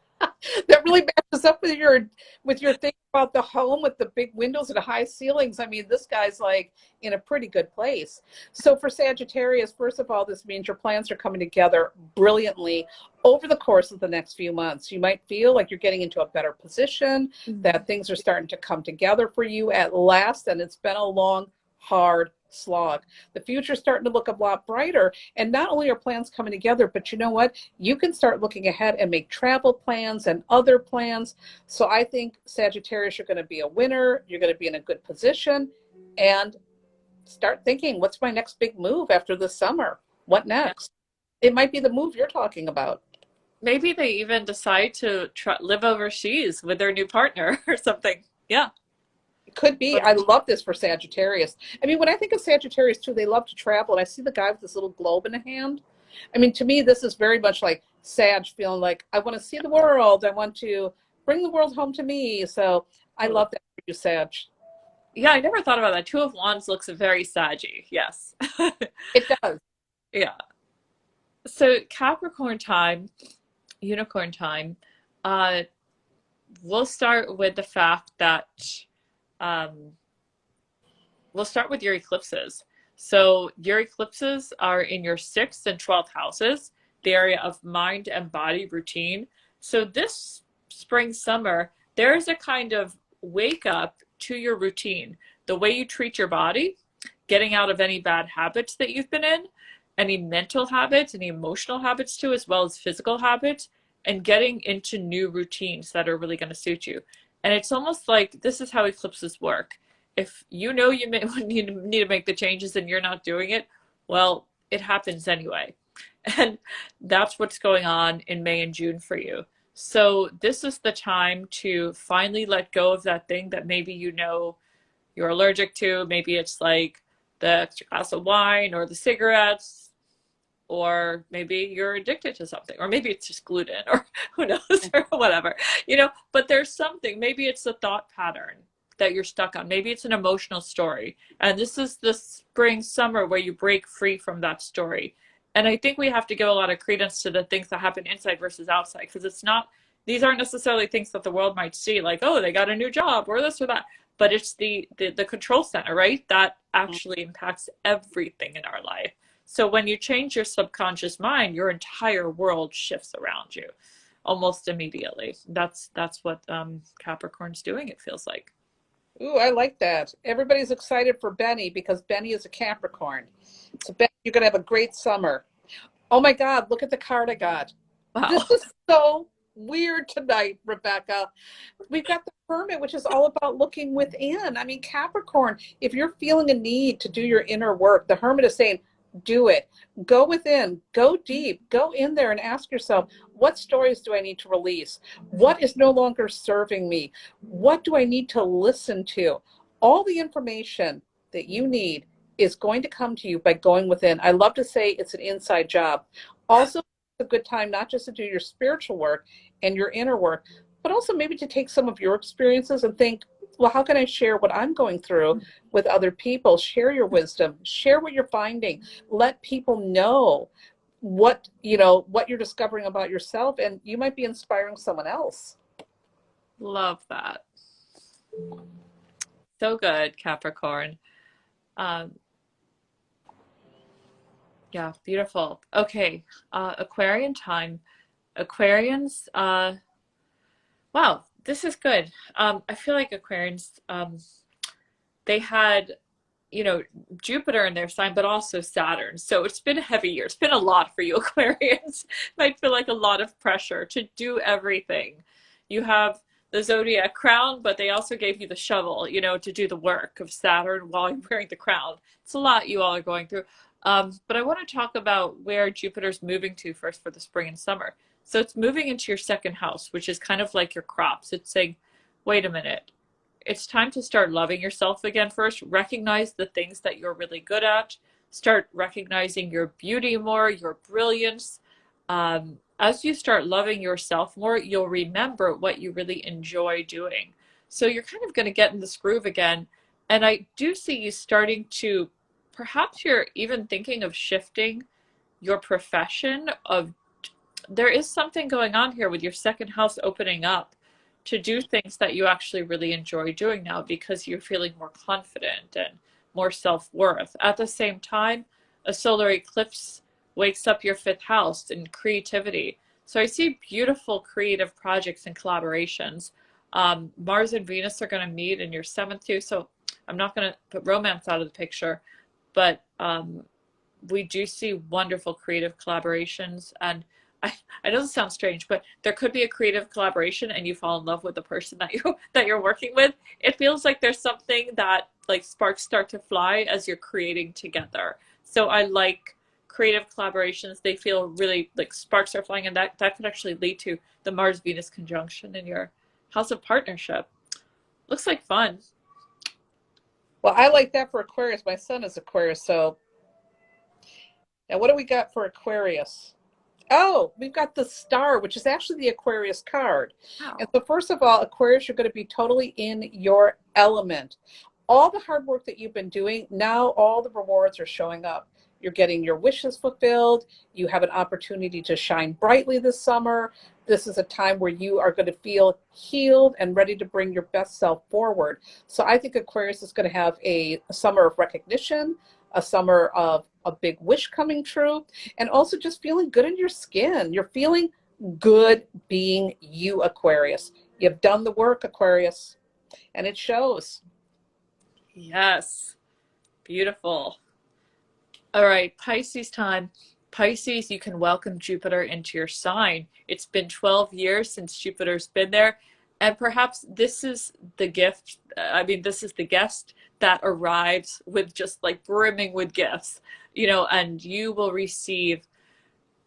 that really matches up with your thing about the home with the big windows and the high ceilings. I mean, this guy's like in a pretty good place. So for Sagittarius, first of all, this means your plans are coming together brilliantly over the course of the next few months. You might feel like you're getting into a better position, that things are starting to come together for you at last, and it's been a long, hard slog. The future's starting to look a lot brighter, and not only are plans coming together, but you know what? You can start looking ahead and make travel plans and other plans. So I think Sagittarius, you're going to be a winner. You're going to be in a good position, and start thinking, what's my next big move after this summer? What next? It might be the move you're talking about. Maybe they even decide to live overseas with their new partner or something. Yeah. Could be. I love this for Sagittarius. I mean, when I think of Sagittarius too, they love to travel, and I see the guy with this little globe in a hand. I mean, to me, this is very much like Sag feeling like, I want to see the world. I want to bring the world home to me. So I love that for you, Sag. Yeah, I never thought about that. Two of Wands looks very saggy. Yes. It does. Yeah. So Capricorn time, unicorn time, we'll start with the fact that we'll start with your eclipses. So your eclipses are in your 6th and 12th houses, the area of mind and body routine. So this spring, summer, there's a kind of wake up to your routine, the way you treat your body, getting out of any bad habits that you've been in, any mental habits, any emotional habits too, as well as physical habits, and getting into new routines that are really going to suit you. And it's almost like this is how eclipses work. If you know you need to make the changes and you're not doing it, well, it happens anyway. And that's what's going on in May and June for you. So this is the time to finally let go of that thing that maybe you know you're allergic to. Maybe it's like the extra glass of wine or the cigarettes, or maybe you're addicted to something, or maybe it's just gluten, or who knows, or whatever, but there's something. Maybe it's a thought pattern that you're stuck on. Maybe it's an emotional story. And this is the spring, summer where you break free from that story. And I think we have to give a lot of credence to the things that happen inside versus outside, because these aren't necessarily things that the world might see, like, oh, they got a new job or this or that. But it's the control center, right? That actually impacts everything in our life. So when you change your subconscious mind, your entire world shifts around you almost immediately. That's what Capricorn's doing, it feels like. Ooh, I like that. Everybody's excited for Benny because Benny is a Capricorn. So Benny, you're going to have a great summer. Oh my God, look at the card I got. Wow. This is so weird tonight, Rebecca. We've got the Hermit, which is all about looking within. I mean, Capricorn, if you're feeling a need to do your inner work, the Hermit is saying, do it. Go within, go deep, go in there and ask yourself, what stories do I need to release? What is no longer serving me? What do I need to listen to? All the information that you need is going to come to you by going within. I love to say it's an inside job. Also, it's a good time not just to do your spiritual work and your inner work, but also maybe to take some of your experiences and think, well, how can I share what I'm going through with other people? Share your wisdom, share what you're finding, let people know what you're discovering about yourself, and you might be inspiring someone else. Love that. So good, Capricorn. Yeah, beautiful. Okay, Aquarian time. Aquarians, wow, this is good. I feel like Aquarians, they had, Jupiter in their sign, but also Saturn. So it's been a heavy year. It's been a lot for you, Aquarians. Might feel like a lot of pressure to do everything. You have the Zodiac crown, but they also gave you the shovel, to do the work of Saturn while you're wearing the crown. It's a lot you all are going through. But I want to talk about where Jupiter's moving to first for the spring and summer. So it's moving into your second house, which is kind of like your crops. It's saying, wait a minute, it's time to start loving yourself again first. Recognize the things that you're really good at. Start recognizing your beauty more, your brilliance. As you start loving yourself more, you'll remember what you really enjoy doing. So you're kind of going to get in this groove again. And I do see you starting to, perhaps you're even thinking of shifting your profession of, there is something going on here with your second house opening up to do things that you actually really enjoy doing now because you're feeling more confident and more self-worth. At the same time, a solar eclipse wakes up your fifth house and creativity. So I see beautiful creative projects and collaborations. Mars and Venus are going to meet in your seventh too. So I'm not going to put romance out of the picture, but we do see wonderful creative collaborations. And I know this sounds strange, but there could be a creative collaboration and you fall in love with the person that you're working with. It feels like there's something that like sparks start to fly as you're creating together. So I like creative collaborations. They feel really like sparks are flying, and that could actually lead to the Mars-Venus conjunction in your house of partnership. Looks like fun. Well, I like that for Aquarius. My son is Aquarius. So now what do we got for Aquarius? Oh, we've got the star, which is actually the Aquarius card. Wow. And so first of all, Aquarius, you're going to be totally in your element. All the hard work that you've been doing, now all the rewards are showing up. You're getting your wishes fulfilled. You have an opportunity to shine brightly this summer. This is a time where you are going to feel healed and ready to bring your best self forward. So I think Aquarius is going to have a summer of recognition, a summer of a big wish coming true, and also just feeling good in your skin. You're feeling good being you, Aquarius. You've done the work, Aquarius, and it shows. Yes. Beautiful. All right, Pisces time. Pisces, you can welcome Jupiter into your sign. It's been 12 years since Jupiter's been there, and perhaps this is the gift. This is the guest that arrives with just like brimming with gifts, and you will receive.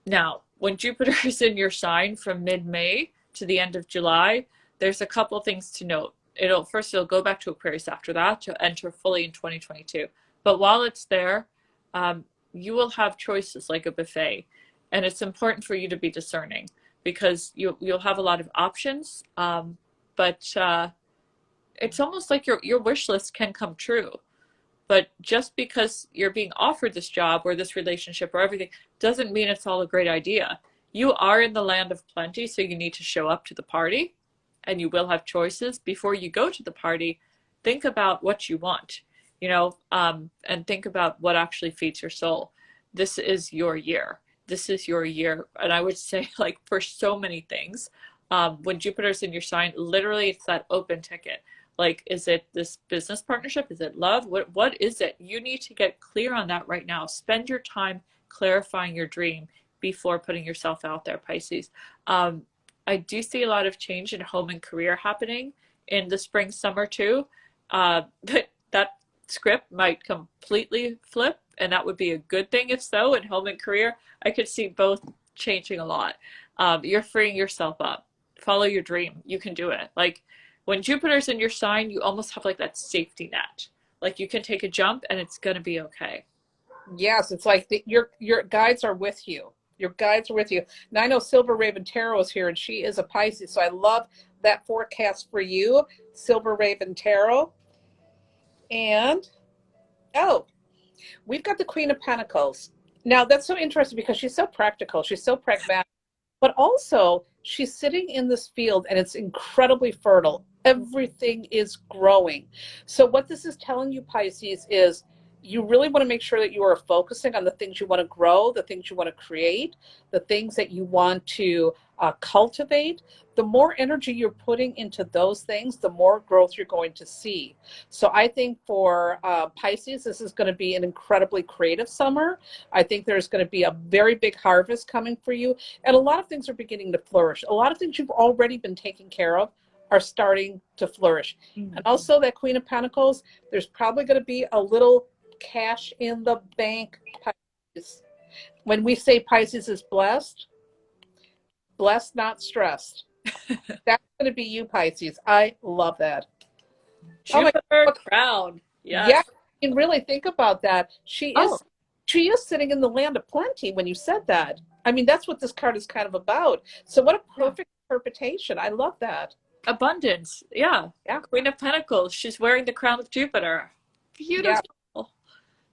Now, when Jupiter is in your sign from mid-May to the end of July, there's a couple things to note. It'll go back to Aquarius after that to enter fully in 2022. But while it's there, you will have choices like a buffet, and it's important for you to be discerning because you'll have a lot of options. But it's almost like your wish list can come true. But just because you're being offered this job or this relationship or everything doesn't mean it's all a great idea. You are in the land of plenty, so you need to show up to the party, and you will have choices. Before you go to the party, think about what you want, and think about what actually feeds your soul. This is your year. This is your year. And I would say, like, for so many things, when Jupiter's in your sign, literally it's that open ticket. Like, is it this business partnership? Is it love? What is it? You need to get clear on that right now. Spend your time clarifying your dream before putting yourself out there, Pisces. I do see a lot of change in home and career happening in the spring, summer too. That script might completely flip, and that would be a good thing if so. In home and career, I could see both changing a lot. You're freeing yourself up. Follow your dream. You can do it. Like, when Jupiter's in your sign, you almost have like that safety net. Like, you can take a jump and it's going to be okay. Yes, it's like your guides are with you. Your guides are with you. Now, I know Silver Raven Tarot is here, and she is a Pisces, so I love that forecast for you, Silver Raven Tarot. And, oh, we've got the Queen of Pentacles. Now, that's so interesting because she's so practical. She's so pragmatic. But also, she's sitting in this field, and it's incredibly fertile. Everything is growing. So what this is telling you, Pisces, is you really want to make sure that you are focusing on the things you want to grow, the things you want to create, the things that you want to cultivate. The more energy you're putting into those things, the more growth you're going to see. So I think for Pisces, this is going to be an incredibly creative summer. I think there's going to be a very big harvest coming for you. And a lot of things are beginning to flourish. A lot of things you've already been taking care of are starting to flourish. Mm-hmm. And also that Queen of Pentacles, there's probably going to be a little cash in the bank, Pisces. When we say Pisces is blessed, not stressed. That's going to be you, Pisces. I love that. Jupiter crown. Yes. Yeah. You can really think about that. She is sitting in the land of plenty when you said that. I mean, that's what this card is kind of about. So what a perfect interpretation. I love that. Abundance. Yeah. Queen of Pentacles. She's wearing the crown of Jupiter. Beautiful. Yeah.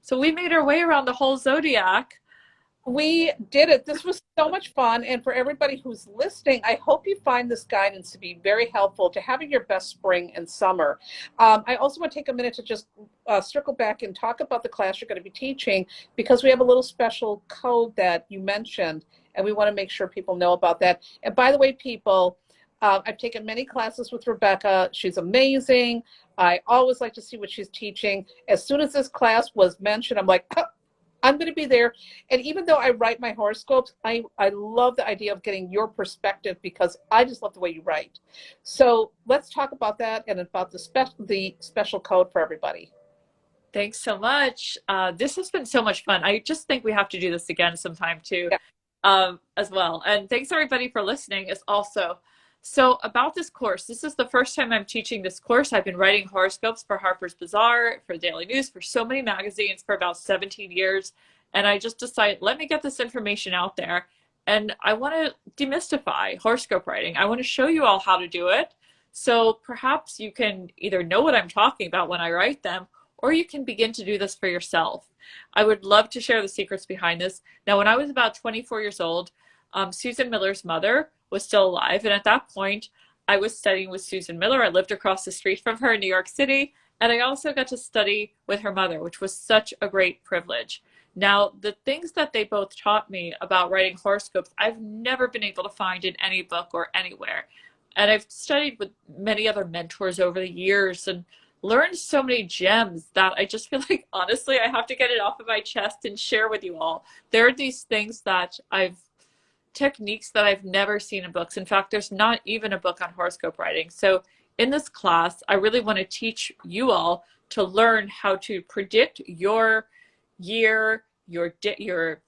So we made our way around the whole zodiac. We did it. This was so much fun. And for everybody who's listening, I hope you find this guidance to be very helpful to having your best spring and summer. I also want to take a minute to just circle back and talk about the class you're going to be teaching, because we have a little special code that you mentioned, and we want to make sure people know about that. And by the way, people, I've taken many classes with Rebecca. She's amazing. I always like to see what she's teaching. As soon as this class was mentioned, I'm like, oh, I'm going to be there. And even though I write my horoscopes, I love the idea of getting your perspective, because I just love the way you write. So let's talk about that and about the special code for everybody. Thanks so much. This has been so much fun. I just think we have to do this again sometime too, as well. And thanks everybody for listening as also. So about this course, this is the first time I'm teaching this course. I've been writing horoscopes for Harper's Bazaar, for Daily News, for so many magazines for about 17 years. And I just decided, let me get this information out there. And I want to demystify horoscope writing. I want to show you all how to do it. So perhaps you can either know what I'm talking about when I write them, or you can begin to do this for yourself. I would love to share the secrets behind this. Now, when I was about 24 years old, Susan Miller's mother was still alive. And at that point, I was studying with Susan Miller. I lived across the street from her in New York City. And I also got to study with her mother, which was such a great privilege. Now, the things that they both taught me about writing horoscopes, I've never been able to find in any book or anywhere. And I've studied with many other mentors over the years and learned so many gems that I just feel like, honestly, I have to get it off of my chest and share with you all. There are these things that techniques that I've never seen in books. In fact, there's not even a book on horoscope writing. So in this class, I really want to teach you all to learn how to predict your year, your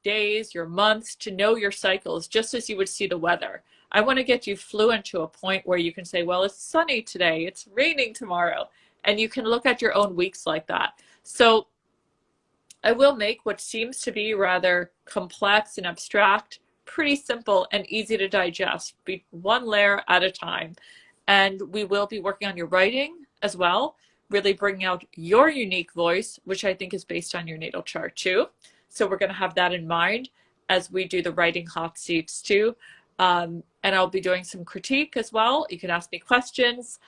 days, your months, to know your cycles, just as you would see the weather. I want to get you fluent to a point where you can say, well, it's sunny today, it's raining tomorrow, and you can look at your own weeks like that. So I will make what seems to be rather complex and abstract pretty simple and easy to digest, be one layer at a time. And we will be working on your writing as well, really bringing out your unique voice, which I think is based on your natal chart too. So we're going to have that in mind as we do the writing hot seats too. And I'll be doing some critique as well. You can ask me questions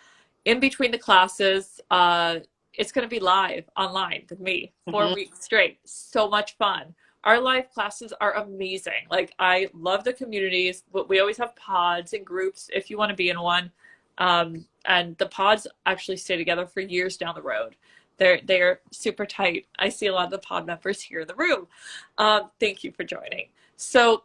in between the classes. It's going to be live online with me 4 weeks straight. So much fun. Our live classes are amazing. Like, I love the communities, but we always have pods and groups if you want to be in one. And the pods actually stay together for years down the road. They're super tight. I see a lot of the pod members here in the room. Thank you for joining. So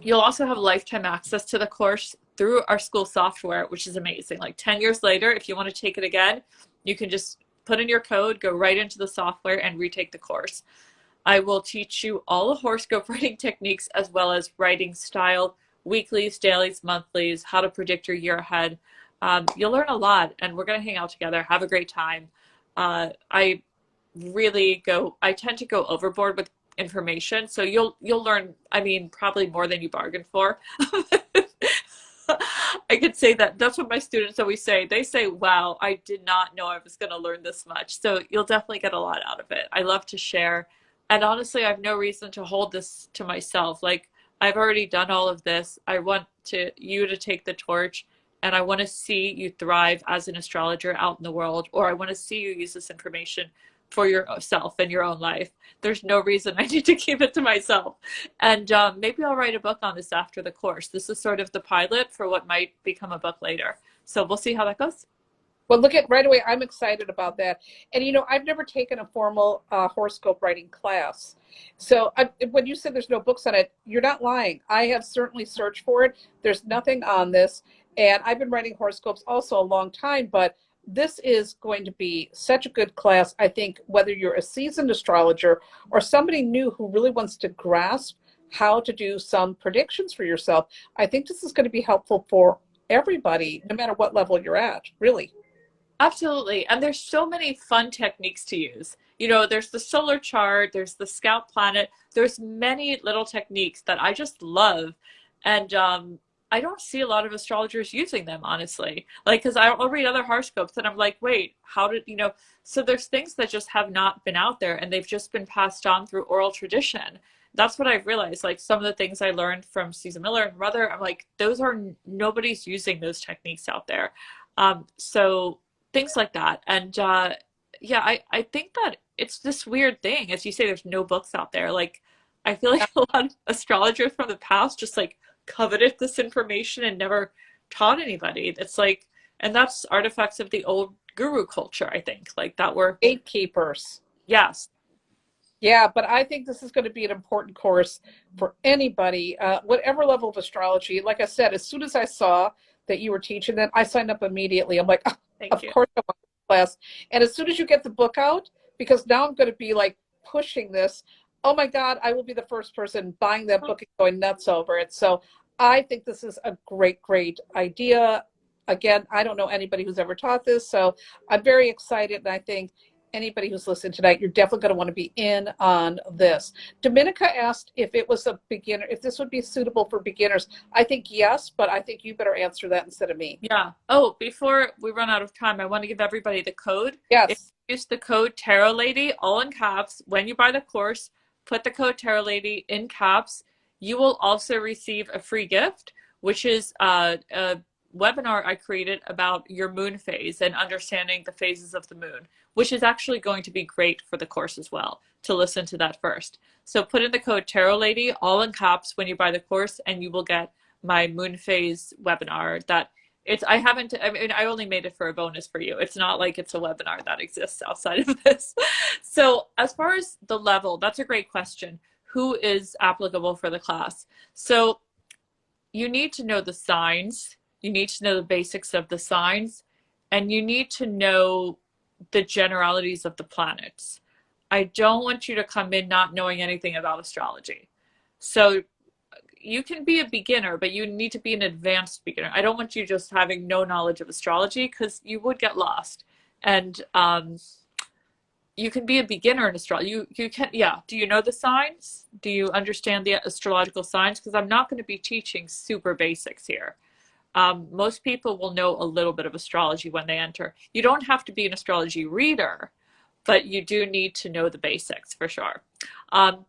you'll also have lifetime access to the course through our school software, which is amazing. Like 10 years later, if you want to take it again, you can just put in your code, go right into the software and retake the course. I will teach you all the horoscope writing techniques as well as writing style, weeklies, dailies, monthlies, how to predict your year ahead. You'll learn a lot, and we're going to hang out together, have a great time. I tend to go overboard with information, so you'll learn, I mean, probably more than you bargained for. I could say that. That's what my students always say. They say, wow, I did not know I was going to learn this much. So you'll definitely get a lot out of it. I love to share. And honestly, I have no reason to hold this to myself. Like, I've already done all of this. I want you to take the torch, and I want to see you thrive as an astrologer out in the world, or I want to see you use this information for yourself and your own life. There's no reason I need to keep it to myself. And maybe I'll write a book on this after the course. This is sort of the pilot for what might become a book later. So we'll see how that goes. Well, look at right away. I'm excited about that. And, you know, I've never taken a formal horoscope writing class. So when you said there's no books on it, you're not lying. I have certainly searched for it. There's nothing on this. And I've been writing horoscopes also a long time, but this is going to be such a good class. I think whether you're a seasoned astrologer or somebody new who really wants to grasp how to do some predictions for yourself, I think this is going to be helpful for everybody, no matter what level you're at, really. Absolutely. And there's so many fun techniques to use. You know, there's the solar chart, there's the scout planet, there's many little techniques that I just love. And I don't see a lot of astrologers using them, honestly. Like, because I'll read other horoscopes and I'm like, wait, how did, you know, so there's things that just have not been out there and they've just been passed on through oral tradition. That's what I've realized. Like, some of the things I learned from Susan Miller and Mother, I'm like, nobody's using those techniques out there. So things like that. And yeah, I think that it's this weird thing. As you say, there's no books out there. Like, I feel like a lot of astrologers from the past just like coveted this information and never taught anybody. It's like, and that's artifacts of the old guru culture, I think, like that were Gatekeepers. Yes. Yeah, but I think this is going to be an important course for anybody, whatever level of astrology. Like I said, as soon as I saw that you were teaching that, I signed up immediately. I'm like, of course I want this class. And as soon as you get the book out, because now I'm going to be like pushing this, oh my God, I will be the first person buying that book and going nuts over it. So I think this is a great, great idea. Again, I don't know anybody who's ever taught this, so I'm very excited. And I think anybody who's listening tonight, you're definitely going to want to be in on this. Dominica asked if it was a beginner, if this would be suitable for beginners. I think yes, but I think you better answer that instead of me. Yeah. Oh, before we run out of time, I want to give everybody the code. Yes. If you use the code Tarot Lady, all in caps, when you buy the course, put the code Tarot Lady in caps. You will also receive a free gift, which is webinar I created about your moon phase and understanding the phases of the moon, which is actually going to be great for the course as well, to listen to that first. So put in the code Tarot Lady, all in caps, when you buy the course, and you will get my moon phase webinar. That it's, I haven't, I mean, I only made it for a bonus for you. It's not like it's a webinar that exists outside of this. So as far as the level, that's a great question. Who is applicable for the class? So you need to know the signs, you need to know the basics of the signs, and you need to know the generalities of the planets. I don't want you to come in not knowing anything about astrology. So you can be a beginner, but you need to be an advanced beginner. I don't want you just having no knowledge of astrology, because you would get lost. And you can be a beginner in astrology. You can, yeah. Do you know the signs? Do you understand the astrological signs? Because I'm not going to be teaching super basics here. Most people will know a little bit of astrology when they enter. You don't have to be an astrology reader, but you do need to know the basics for sure.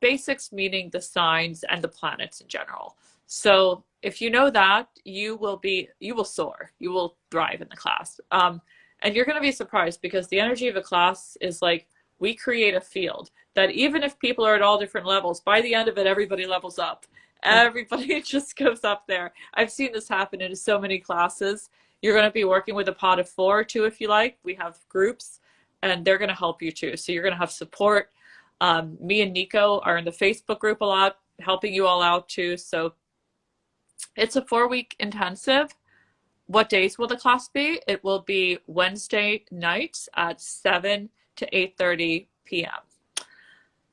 Basics meaning the signs and the planets in general. So if you know that, you will soar. You will thrive in the class. And you're going to be surprised, because the energy of a class is like, we create a field that even if people are at all different levels, by the end of it, everybody levels up. Everybody just goes up there. I've seen this happen in so many classes. You're going to be working with a pod of 4 too, if you like. We have groups, and they're going to help you too. So you're going to have support. Me and Nico are in the Facebook group a lot, helping you all out too. So it's a 4-week intensive. What days will the class be? It will be Wednesday nights at 7 to 8:30 p.m.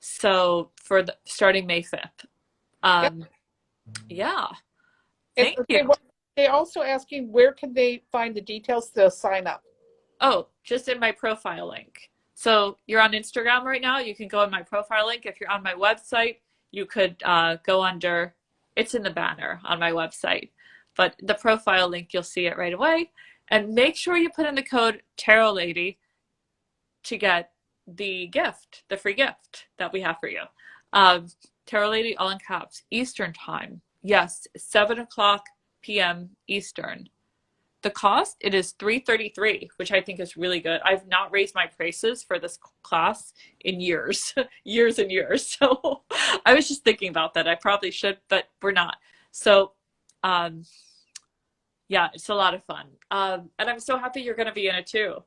So for starting May 5th. Yeah. Thank you. They're also asking, where can they find the details to sign up? Oh, just in my profile link. So you're on Instagram right now. You can go on my profile link. If you're on my website, you could go under, it's in the banner on my website. But the profile link, you'll see it right away. And make sure you put in the code Tarot Lady to get the gift, the free gift that we have for you. Tarot Lady, all in caps, Eastern time. Yes, 7 o'clock p.m. Eastern. The cost, it is $333, which I think is really good. I've not raised my prices for this class in years, years and years. So I was just thinking about that. I probably should, but we're not. So yeah, it's a lot of fun. And I'm so happy you're going to be in it too.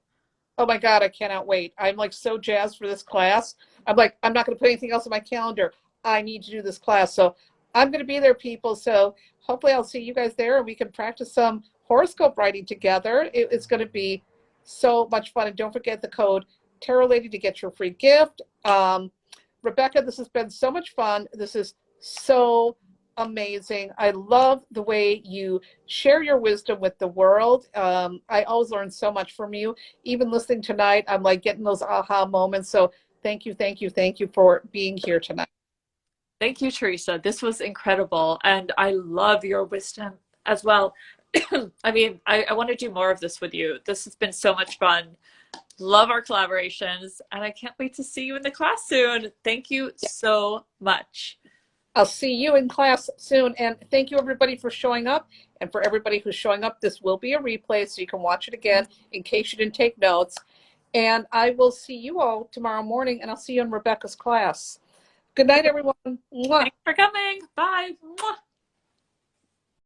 Oh my God, I cannot wait. I'm like so jazzed for this class. I'm like, I'm not going to put anything else on my calendar. I need to do this class. So I'm going to be there, people. So hopefully I'll see you guys there, and we can practice some horoscope writing together. It's going to be so much fun. And don't forget the code Tarot Lady to get your free gift. Rebecca, this has been so much fun. This is so amazing. I love the way you share your wisdom with the world. I always learn so much from you. Even listening tonight, I'm like getting those aha moments. So thank you, thank you, thank you for being here tonight. Thank you, Teresa. This was incredible. And I love your wisdom as well. I mean, I want to do more of this with you. This has been so much fun. Love our collaborations. And I can't wait to see you in the class soon. Thank you so much. I'll see you in class soon. And thank you, everybody, for showing up. And for everybody who's showing up, this will be a replay, so you can watch it again in case you didn't take notes. And I will see you all tomorrow morning, and I'll see you in Rebecca's class. Good night, everyone. Mwah. Thanks for coming. Bye. Mwah.